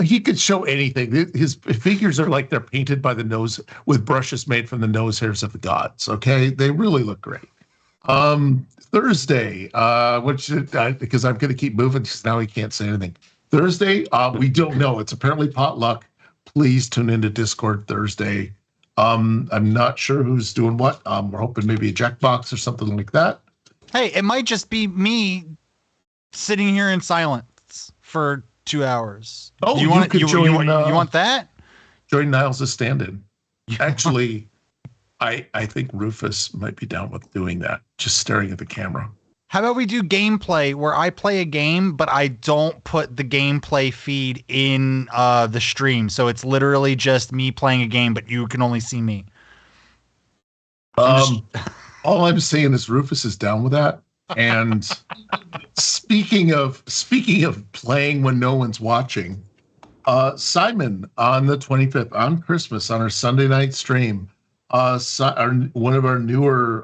Speaker 8: He could show anything. His figures are like they're painted by the nose with brushes made from the nose hairs of the gods. Okay, they really look great. Thursday, because I'm going to keep moving because now he can't say anything. Thursday, we don't know. It's apparently potluck. Please tune into Discord Thursday. I'm not sure who's doing what. We're hoping maybe a Jackbox or something like that.
Speaker 1: Hey, it might just be me sitting here in silence for 2 hours.
Speaker 8: Oh, you want
Speaker 1: that?
Speaker 8: Join Niles as stand-in. Actually, I think Rufus might be down with doing that, just staring at the camera.
Speaker 1: How about we do gameplay where I play a game, but I don't put the gameplay feed in the stream. So it's literally just me playing a game, but you can only see me.
Speaker 8: All I'm saying is Rufus is down with that. And speaking of playing when no one's watching, Simon on the 25th on Christmas on our Sunday night stream, one of our newer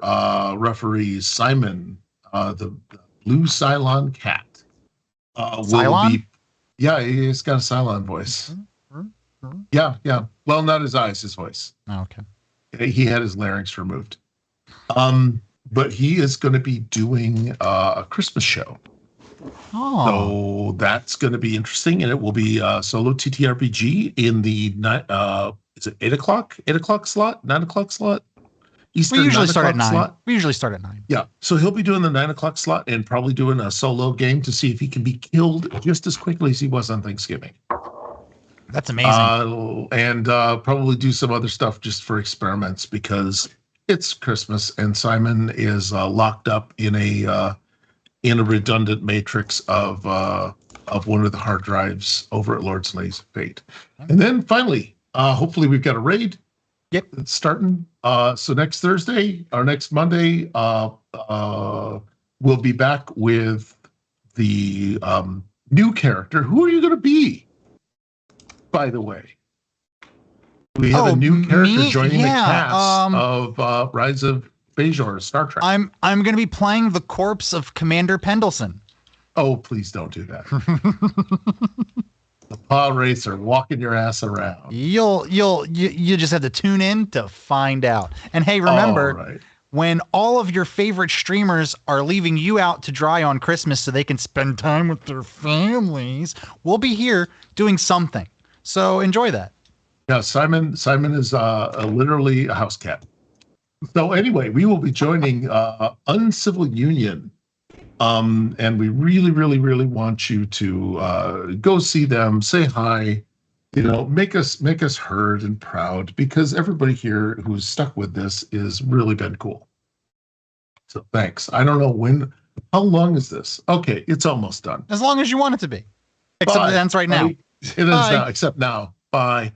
Speaker 8: referees, Simon, the blue Cylon cat,
Speaker 1: Cylon?
Speaker 8: He's got a Cylon voice. Yeah. Well, not his eyes, his voice.
Speaker 1: Oh, okay.
Speaker 8: He had his larynx removed. But he is going to be doing a Christmas show.
Speaker 1: Oh.
Speaker 8: So that's going to be interesting, and it will be solo TTRPG in the is it 8 o'clock? 8 o'clock slot? 9 o'clock slot? Eastern.
Speaker 1: We usually start at 9.
Speaker 8: Slot?
Speaker 1: We usually start at 9.
Speaker 8: Yeah. So he'll be doing the 9 o'clock slot and probably doing a solo game to see if he can be killed just as quickly as he was on Thanksgiving.
Speaker 1: That's amazing.
Speaker 8: And probably do some other stuff just for experiments because it's Christmas and Simon is locked up in a redundant matrix of one of the hard drives over at Lord's Ladies of Fate. And then finally, hopefully we've got a raid.
Speaker 1: Yep.
Speaker 8: It's starting. So next Thursday or next Monday, we'll be back with the new character. Who are you going to be, by the way? We have a new character joining the cast of Rise of Bajor, Star Trek.
Speaker 1: I'm going to be playing the corpse of Commander Pendleton.
Speaker 8: Oh, please don't do that. The pod racer walking your ass around.
Speaker 1: You just have to tune in to find out. And hey, remember, when all of your favorite streamers are leaving you out to dry on Christmas so they can spend time with their families, we'll be here doing something. So enjoy that.
Speaker 8: Yeah, Simon is literally a house cat.
Speaker 2: So anyway, we will be joining Uncivil Union. And we really, really, really want you to go see them, say hi, make us heard and proud, because everybody here who's stuck with this has really been cool. So thanks. I don't know how long is this? Okay, it's almost done.
Speaker 1: As long as you want it to be. Except
Speaker 2: Bye.
Speaker 1: it ends right now.
Speaker 2: It ends now, except now. Bye.